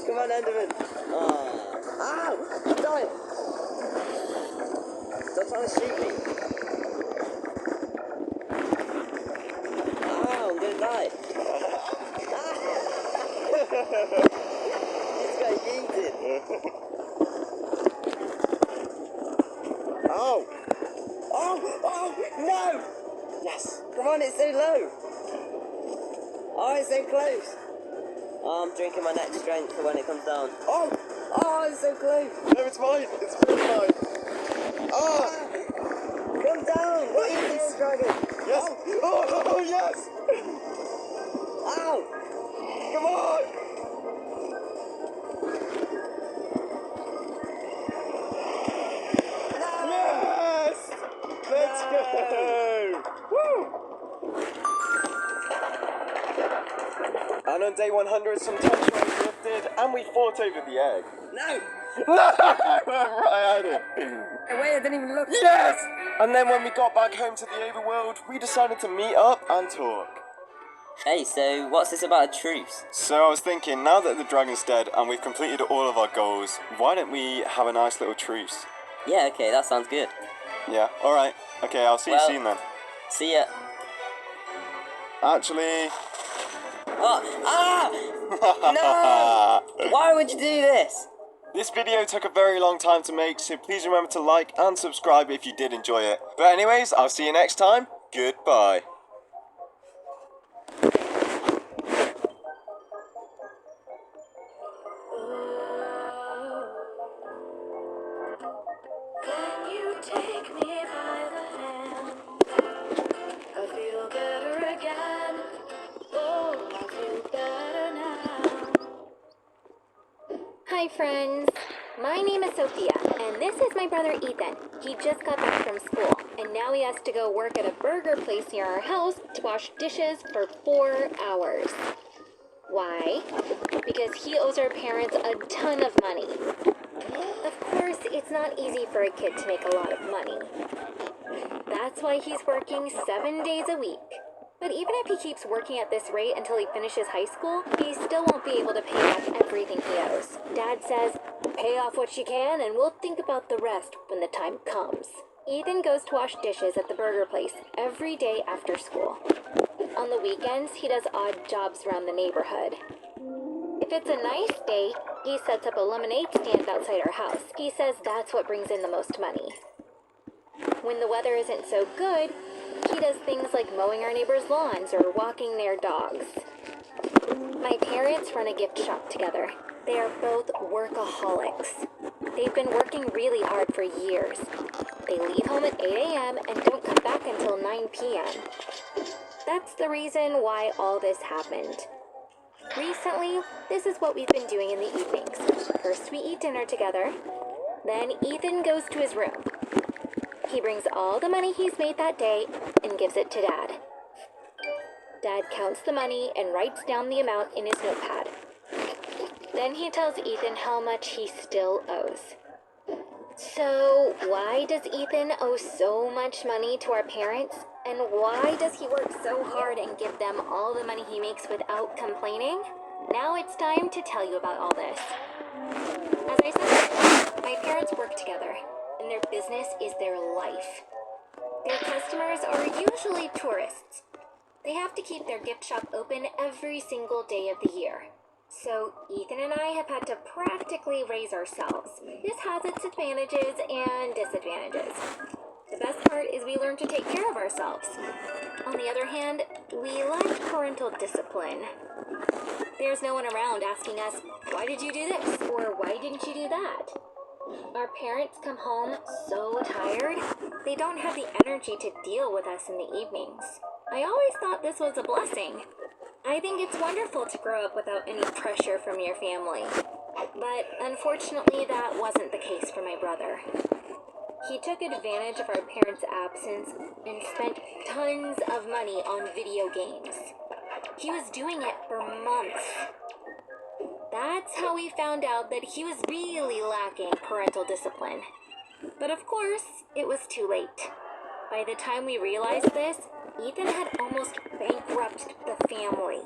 I: Come on, Enderman. Oh. Ow! I'm dying. Stop trying to shoot me. No. He's got yeeted. Oh! Oh! No!
E: Yes.
I: Come on, it's so low. Oh, it's so close. Oh, I'm drinking my next strength for when it comes down. Oh! Oh, it's so close.
H: No, it's mine. It's really mine. Ah!
I: Come down. What are you doing, Dragon?
H: Yes. Oh, yes.
I: Ow!
H: Come on. Yes. Let's go. Woo. And on day 100, some tension was lifted, and we fought over the egg.
I: No!
H: I had it.
I: Wait, I didn't even look.
H: Yes! And then when we got back home to the overworld, we decided to meet up and talk.
I: Hey, so what's this about a truce?
H: So I was thinking, now that the dragon's dead and we've completed all of our goals, why don't we have a nice little truce?
I: Yeah, okay, that sounds good.
H: Yeah, alright. Okay, I'll see you soon then.
I: See ya.
H: Actually...
I: Oh, no! Why would you do this?
H: This video took a very long time to make, so please remember to like and subscribe if you did enjoy it. But anyways, I'll see you next time. Goodbye.
B: Can you take me by the hand? I feel better again. Oh, I feel better now.
J: Hi friends, my name is Sophia, and this is my brother Ethan. He just got back from school, and now he has to go work at a burger place near our house to wash dishes for 4 hours. Why? Because he owes our parents a ton of money. Of course, it's not easy for a kid to make a lot of money. That's why he's working 7 days a week. But even if he keeps working at this rate until he finishes high school, he still won't be able to pay back everything he owes. Dad says, pay off what you can and we'll think about the rest when the time comes. Ethan goes to wash dishes at the burger place every day after school. On the weekends, he does odd jobs around the neighborhood. If it's a nice day, he sets up a lemonade stand outside our house. He says that's what brings in the most money. When the weather isn't so good, he does things like mowing our neighbors' lawns or walking their dogs. My parents run a gift shop together. They are both workaholics. They've been working really hard for years. They leave home at 8 a.m. and don't come back until 9 p.m. That's the reason why all this happened. Recently, this is what we've been doing in the evenings. First we eat dinner together, then Ethan goes to his room. He brings all the money he's made that day and gives it to Dad. Dad counts the money and writes down the amount in his notepad. Then he tells Ethan how much he still owes. So, why does Ethan owe so much money to our parents? And why does he work so hard and give them all the money he makes without complaining? Now it's time to tell you about all this. As I said, my parents work together, and their business is their life. Their customers are usually tourists. They have to keep their gift shop open every single day of the year. So Ethan and I have had to practically raise ourselves. This has its advantages and disadvantages. The best part is we learn to take care of ourselves. On the other hand, we lack parental discipline. There's no one around asking us, why did you do this? Or why didn't you do that? Our parents come home so tired, they don't have the energy to deal with us in the evenings. I always thought this was a blessing. I think it's wonderful to grow up without any pressure from your family. But unfortunately, that wasn't the case for my brother. He took advantage of our parents' absence and spent tons of money on video games. He was doing it for months. That's how we found out that he was really lacking parental discipline. But of course, it was too late. By the time we realized this, Ethan had almost bankrupted the family.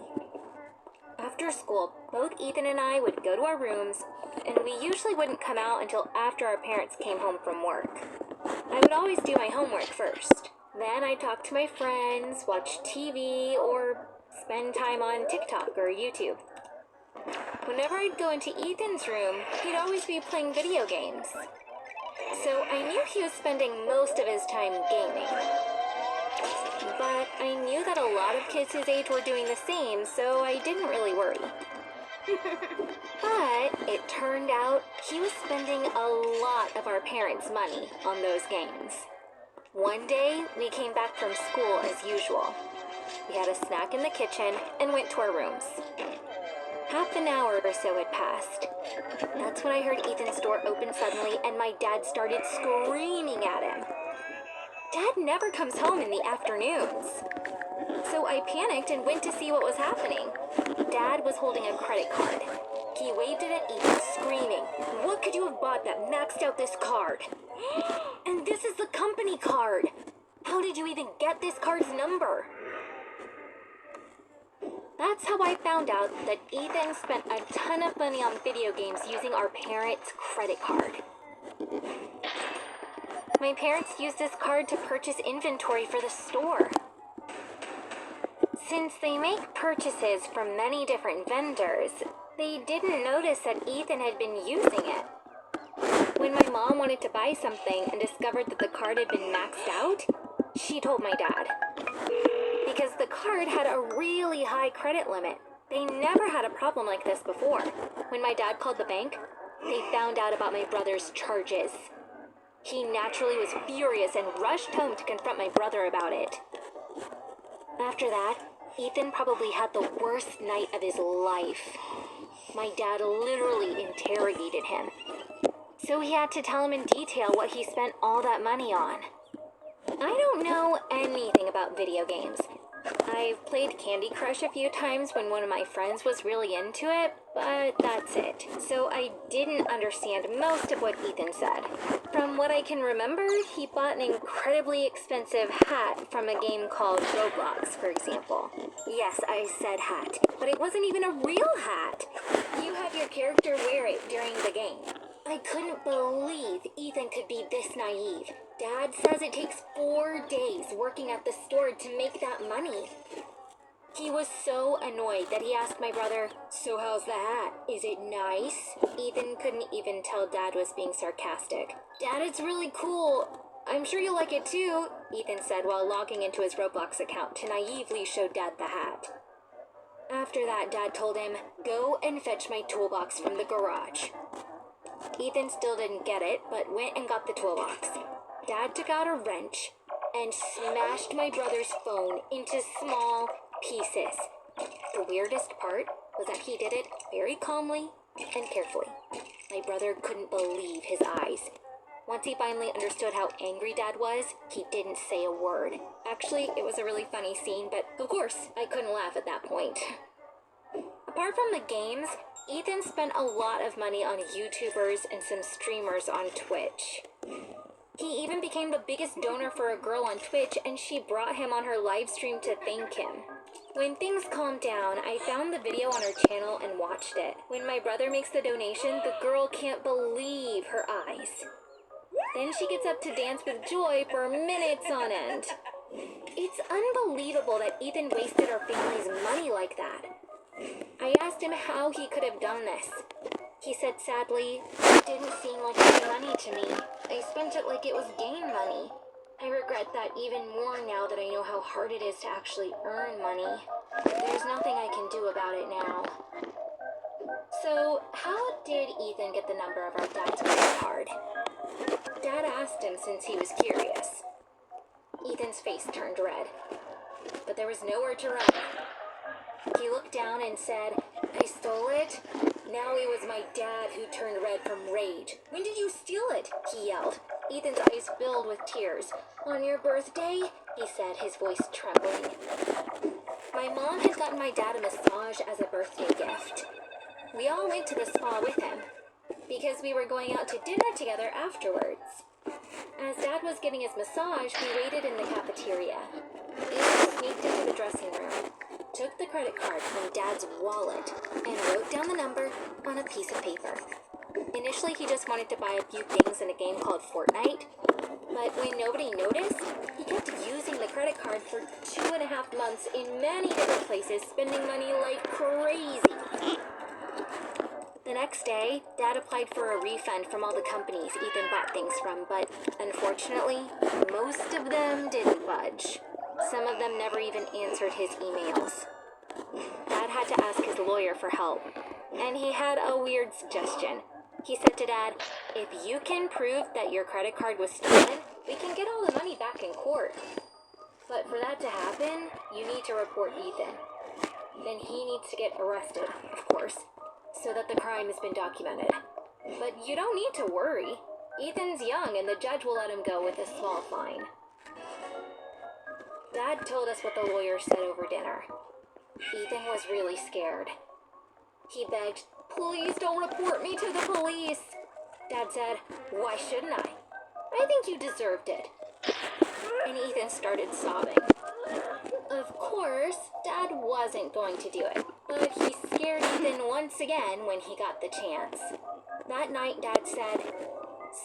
J: After school, both Ethan and I would go to our rooms, and we usually wouldn't come out until after our parents came home from work. I would always do my homework first. Then I'd talk to my friends, watch TV, or spend time on TikTok or YouTube. Whenever I'd go into Ethan's room, he'd always be playing video games. So I knew he was spending most of his time gaming. But I knew that a lot of kids his age were doing the same, so I didn't really worry. But it turned out he was spending a lot of our parents' money on those games. One day, we came back from school as usual. We had a snack in the kitchen and went to our rooms. Half an hour or so had passed. That's when I heard Ethan's door open suddenly and my dad started screaming at him. Dad never comes home in the afternoons. So I panicked and went to see what was happening. Dad was holding a credit card. He waved it at Ethan, screaming, "What could you have bought that maxed out this card? And this is the company card! How did you even get this card's number?" That's how I found out that Ethan spent a ton of money on video games using our parents' credit card. My parents used this card to purchase inventory for the store. Since they make purchases from many different vendors, they didn't notice that Ethan had been using it. When my mom wanted to buy something and discovered that the card had been maxed out, she told my dad. Because the card had a really high credit limit. They never had a problem like this before. When my dad called the bank, they found out about my brother's charges. He naturally was furious and rushed home to confront my brother about it. After that, Ethan probably had the worst night of his life. My dad literally interrogated him. So he had to tell him in detail what he spent all that money on. I don't know anything about video games. I've played Candy Crush a few times when one of my friends was really into it, but that's it. So I didn't understand most of what Ethan said. From what I can remember, he bought an incredibly expensive hat from a game called Roblox, for example. Yes, I said hat, but it wasn't even a real hat. You have your character wear it during the game. I couldn't believe Ethan could be this naive. Dad says it takes 4 days working at the store to make that money. He was so annoyed that he asked my brother, "So how's the hat? Is it nice?" Ethan couldn't even tell Dad was being sarcastic. "Dad, it's really cool. I'm sure you'll like it too," Ethan said while logging into his Roblox account to naively show Dad the hat. After that, Dad told him, "Go and fetch my toolbox from the garage." Ethan still didn't get it, but went and got the toolbox. Dad took out a wrench and smashed my brother's phone into small pieces. The weirdest part was that he did it very calmly and carefully. My brother couldn't believe his eyes. Once he finally understood how angry Dad was, he didn't say a word. Actually, it was a really funny scene, but of course, I couldn't laugh at that point. Apart from the games, Ethan spent a lot of money on YouTubers and some streamers on Twitch. He even became the biggest donor for a girl on Twitch, and she brought him on her live stream to thank him. When things calmed down, I found the video on her channel and watched it. When my brother makes the donation, the girl can't believe her eyes. Then she gets up to dance with joy for minutes on end. It's unbelievable that Ethan wasted our family's money like that. I asked him how he could have done this. He said sadly, "It didn't seem like any money to me. I spent it like it was game money. I regret that even more now that I know how hard it is to actually earn money. There's nothing I can do about it now." So, how did Ethan get the number of our dad's credit card? Dad asked him since he was curious. Ethan's face turned red, but there was nowhere to run. He looked down and said, "I stole it?" Now it was my dad who turned red from rage. "When did you steal it?" he yelled. Ethan's eyes filled with tears. "On your birthday?" he said, his voice trembling. My mom had gotten my dad a massage as a birthday gift. We all went to the spa with him, because we were going out to dinner together afterwards. As Dad was getting his massage, we waited in the cafeteria. Ethan sneaked into the dressing room, took the credit card from Dad's wallet, and wrote down the number on a piece of paper. Initially, he just wanted to buy a few things in a game called Fortnite, But when nobody noticed, he kept using the credit card for 2.5 months in many different places, spending money like crazy. The next day, Dad applied for a refund from all the companies Ethan bought things from, but unfortunately, most of them didn't budge. Some of them never even answered his emails. Dad had to ask his lawyer for help, and he had a weird suggestion. He said to Dad, "If you can prove that your credit card was stolen, we can get all the money back in court. But for that to happen, you need to report Ethan. Then he needs to get arrested, of course, so that the crime has been documented. But you don't need to worry. Ethan's young and the judge will let him go with a small fine." Dad told us what the lawyer said over dinner. Ethan was really scared. He begged, "Please don't report me to the police." Dad said, "Why shouldn't I? I think you deserved it." And Ethan started sobbing. Of course, Dad wasn't going to do it, but he scared Ethan once again when he got the chance. That night, Dad said,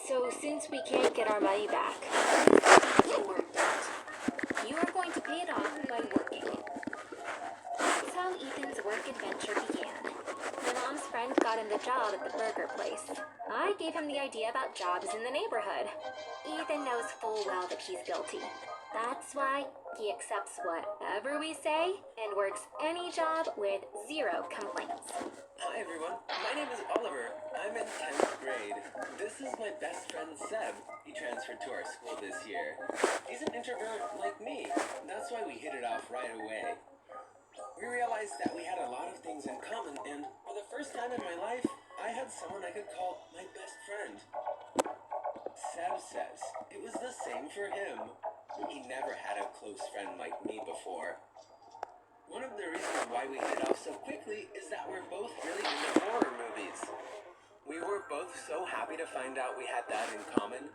J: "So since we can't get our money back, you worked it. You are going to pay it off by working." That's how Ethan's work adventure began. My mom's friend got him the job at the burger place. I gave him the idea about jobs in the neighborhood. Ethan knows full well that he's guilty. That's why he accepts whatever we say and works any job with 0 complaints.
K: Hi everyone, my name is Oliver. I'm in 10th grade. This is my best friend Seb. He transferred to our school this year. He's an introvert like me. That's why we hit it off right away. We realized that we had a lot of things in common, and for the first time in my life, I had someone I could call my best friend. Seb says it was the same for him. He never had a close friend like me before. One of the reasons why we hit it off so quickly is that we're both really into horror movies. We were both so happy to find out we had that in common.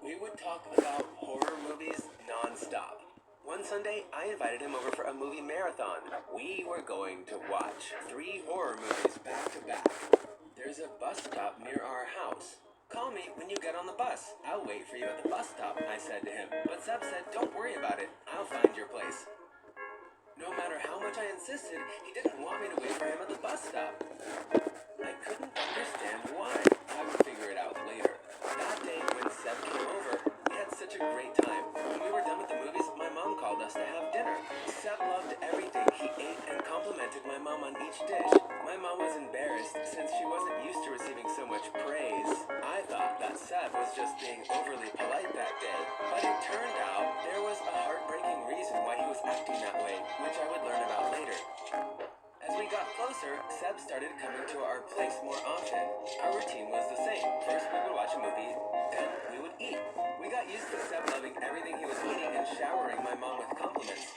K: We would talk about horror movies non-stop. One Sunday, I invited him over for a movie marathon. We were going to watch 3 horror movies back to back. There's a bus stop near our house. Call me when you get on the bus. I'll wait for you at the bus stop, I said to him. But Seb said, "Don't worry about it. I'll find your place." No matter how much I insisted, he didn't want me to wait for him at the bus stop. I couldn't understand why. I would figure it out later. That day when Seb came over, we had such a great time. When we were done with the movies, my mom called us to have dinner. Seb loved everything he ate and complimented my mom on each dish. My mom was embarrassed since she wasn't used to receiving so much praise. I thought that Seb was just being overly polite that day, but it turned out there was a heartbreaking reason why he was acting that way, which I would learn about later. As we got closer, Seb started coming to our place more often. Our routine was the same. First we would watch a movie, then we would eat. We got used to Seb loving everything he was eating and showering my mom with compliments.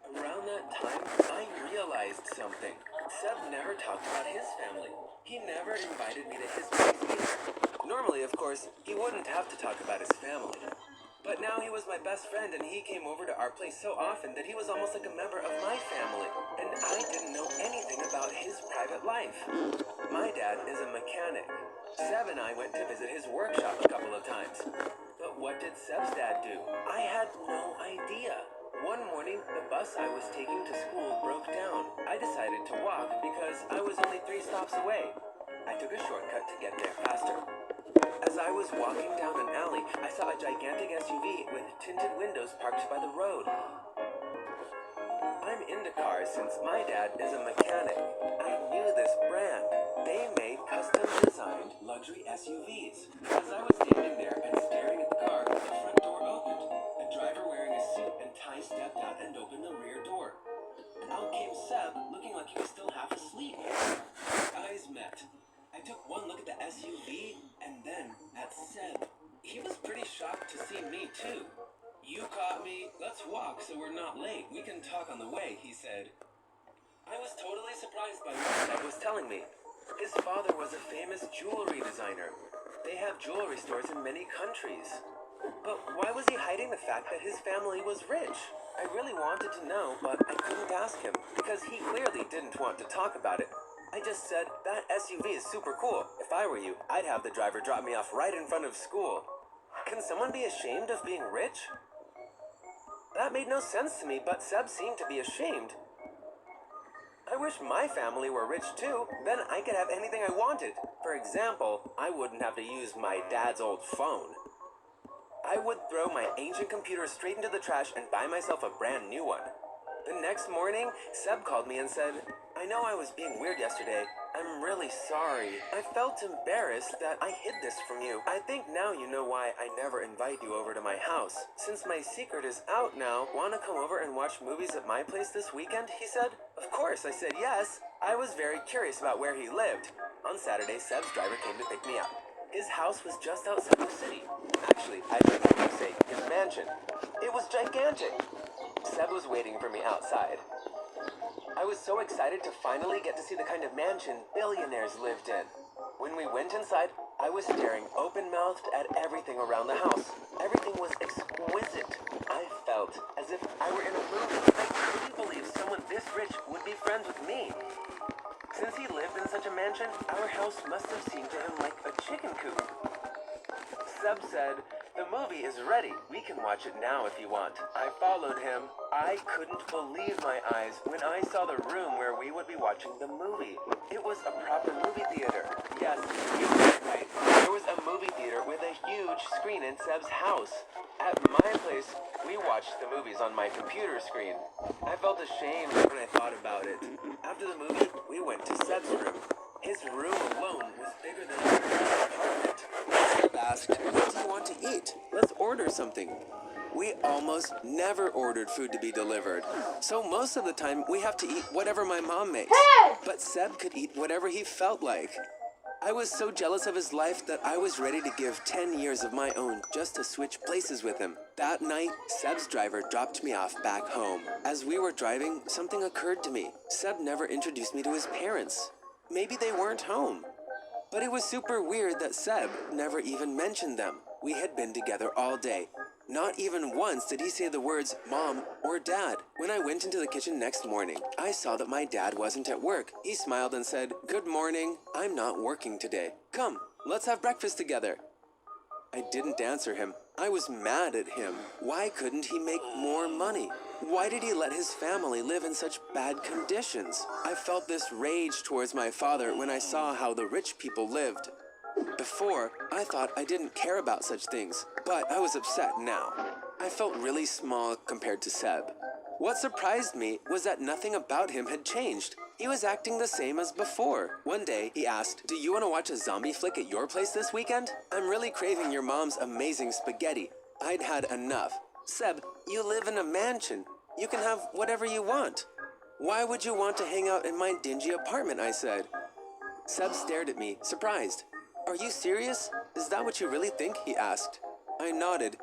K: Around that time, I realized something. Seb never talked about his family. He never invited me to his place either. Normally, of course, he wouldn't have to talk about his family. But now he was my best friend and he came over to our place so often that he was almost like a member of my family. And I didn't know anything about his private life. My dad is a mechanic. Seb and I went to visit his workshop a couple of times. But what did Seb's dad do? I had no idea. One morning, the bus I was taking to school broke down. I decided to walk because I was only 3 stops away. I took a shortcut to get there faster. As I was walking down an alley, I saw a gigantic SUV with tinted windows parked by the road. I'm into cars since my dad is a mechanic. I knew this brand. They made custom-designed luxury SUVs. As I was standing there and staring at the car, the front door opened. A driver wearing a suit and tie stepped out and opened the rear door. Out came Seb, looking like he was still half asleep. Our eyes met. I took one look at the SUV and then at Seb. He was pretty shocked to see me too. "You caught me. Let's walk so we're not late. We can talk on the way," he said. I was totally surprised by what Seb was telling me. His father was a famous jewelry designer. They have jewelry stores in many countries. But why was he hiding the fact that his family was rich? I really wanted to know, but I couldn't ask him because he clearly didn't want to talk about it. I just said, "That SUV is super cool. If I were you, I'd have the driver drop me off right in front of school." Can someone be ashamed of being rich? That made no sense to me, but Seb seemed to be ashamed. I wish my family were rich too, then I could have anything I wanted. For example, I wouldn't have to use my dad's old phone. I would throw my ancient computer straight into the trash and buy myself a brand new one. The next morning, Seb called me and said, "I know I was being weird yesterday. I'm really sorry. I felt embarrassed that I hid this from you. I think now you know why I never invite you over to my house. Since my secret is out now, want to come over and watch movies at my place this weekend?" he said. Of course, I said yes. I was very curious about where he lived. On Saturday, Seb's driver came to pick me up. His house was just outside the city. Actually, I should say his mansion. It was gigantic. Seb was waiting for me outside. I was so excited to finally get to see the kind of mansion billionaires lived in. When we went inside, I was staring open-mouthed at everything around the house. Everything was exquisite. I felt as if I were in a movie. I couldn't believe someone this rich would be friends with me. Since he lived in such a mansion, our house must have seemed to him like a chicken coop. Seb said, "The movie is ready. We can watch it now if you want." I followed him. I couldn't believe my eyes when I saw the room where we would be watching the movie. It was a proper movie theater. Yes, you heard it right. There was a movie theater with a huge screen in Seb's house. At my place, we watched the movies on my computer screen. I felt ashamed when I thought about it. After the movie, we went to Seb's room. His room alone was bigger than our apartment. Seb asked, "What do you want to eat? Let's order something." We almost never ordered food to be delivered. So most of the time, we have to eat whatever my mom makes. But Seb could eat whatever he felt like. I was so jealous of his life that I was ready to give 10 years of my own just to switch places with him. That night, Seb's driver dropped me off back home. As we were driving, something occurred to me. Seb never introduced me to his parents. Maybe they weren't home. But it was super weird that Seb never even mentioned them. We had been together all day. Not even once did he say the words Mom or Dad. When I went into the kitchen next morning, I saw that my dad wasn't at work. He smiled and said, "Good morning. I'm not working today. Come, let's have breakfast together." I didn't answer him. I was mad at him. Why couldn't he make more money? Why did he let his family live in such bad conditions? I felt this rage towards my father when I saw how the rich people lived. Before, I thought I didn't care about such things, but I was upset now. I felt really small compared to Seb. What surprised me was that nothing about him had changed. He was acting the same as before. One day, he asked, "Do you want to watch a zombie flick at your place this weekend? I'm really craving your mom's amazing spaghetti." I'd had enough. "Seb, you live in a mansion. You can have whatever you want. Why would you want to hang out in my dingy apartment?" I said. Seb stared at me, surprised. "Are you serious? Is that what you really think?" he asked. I nodded.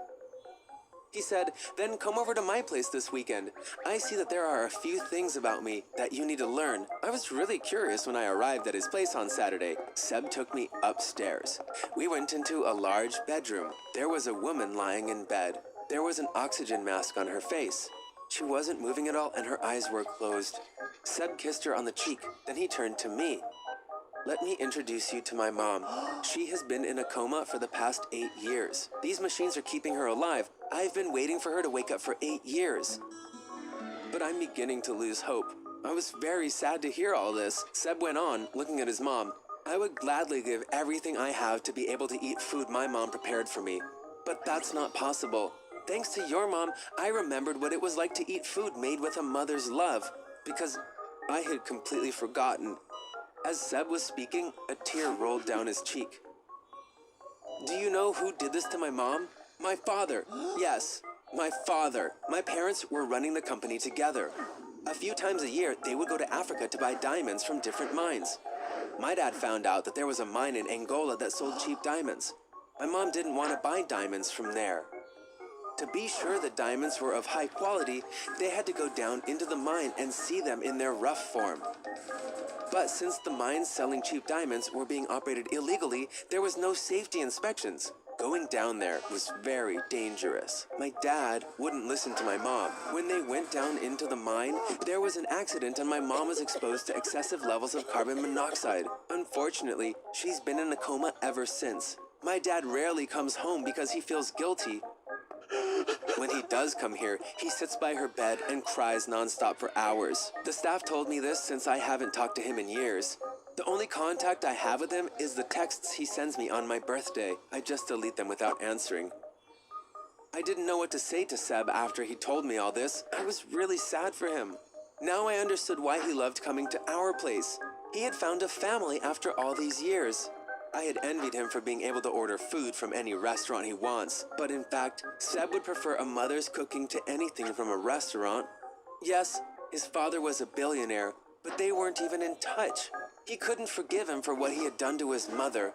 K: He said, "Then come over to my place this weekend. I see that there are a few things about me that you need to learn." I was really curious when I arrived at his place on Saturday. Seb took me upstairs. We went into a large bedroom. There was a woman lying in bed. There was an oxygen mask on her face. She wasn't moving at all and her eyes were closed. Seb kissed her on the cheek. Then he turned to me. "Let me introduce you to my mom. She has been in a coma for the past 8 years. These machines are keeping her alive. I've been waiting for her to wake up for 8 years. But I'm beginning to lose hope." I was very sad to hear all this. Seb went on, looking at his mom. "I would gladly give everything I have to be able to eat food my mom prepared for me. But that's not possible. Thanks to your mom, I remembered what it was like to eat food made with a mother's love, because I had completely forgotten." As Seb was speaking, a tear rolled down his cheek. "Do you know who did this to my mom? My father. Yes, my father. My parents were running the company together. A few times a year, they would go to Africa to buy diamonds from different mines. My dad found out that there was a mine in Angola that sold cheap diamonds. My mom didn't want to buy diamonds from there. To be sure the diamonds were of high quality, they had to go down into the mine and see them in their rough form. But since the mines selling cheap diamonds were being operated illegally, there was no safety inspections. Going down there was very dangerous. My dad wouldn't listen to my mom. When they went down into the mine, there was an accident and my mom was exposed to excessive levels of carbon monoxide. Unfortunately, she's been in a coma ever since.
L: My dad rarely comes home because he feels guilty. When he does come here, he sits by her bed and cries nonstop for hours. The staff told me this since I haven't talked to him in years. The only contact I have with him is the texts he sends me on my birthday. I just delete them without answering. I didn't know what to say to Seb after he told me all this. I was really sad for him. Now I understood why he loved coming to our place. He had found a family after all these years. I had envied him for being able to order food from any restaurant he wants, but in fact, Seb would prefer a mother's cooking to anything from a restaurant. Yes, his father was a billionaire, but they weren't even in touch. He couldn't forgive him for what he had done to his mother.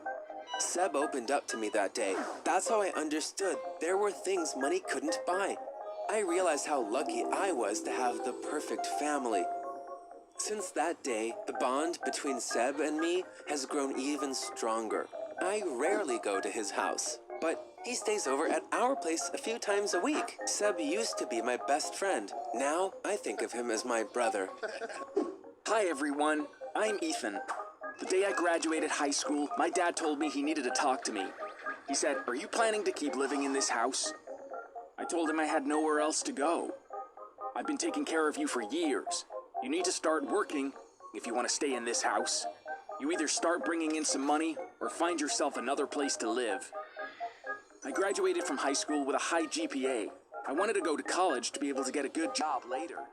L: Seb opened up to me that day. That's how I understood there were things money couldn't buy. I realized how lucky I was to have the perfect family. Since that day, the bond between Seb and me has grown even stronger. I rarely go to his house, but he stays over at our place a few times a week. Seb used to be my best friend. Now, I think of him as my brother.
M: Hi everyone, I'm Ethan. The day I graduated high school, my dad told me he needed to talk to me. He said, "Are you planning to keep living in this house?" I told him I had nowhere else to go. "I've been taking care of you for years. You need to start working if you want to stay in this house. You either start bringing in some money or find yourself another place to live." I graduated from high school with a high GPA. I wanted to go to college to be able to get a good job later.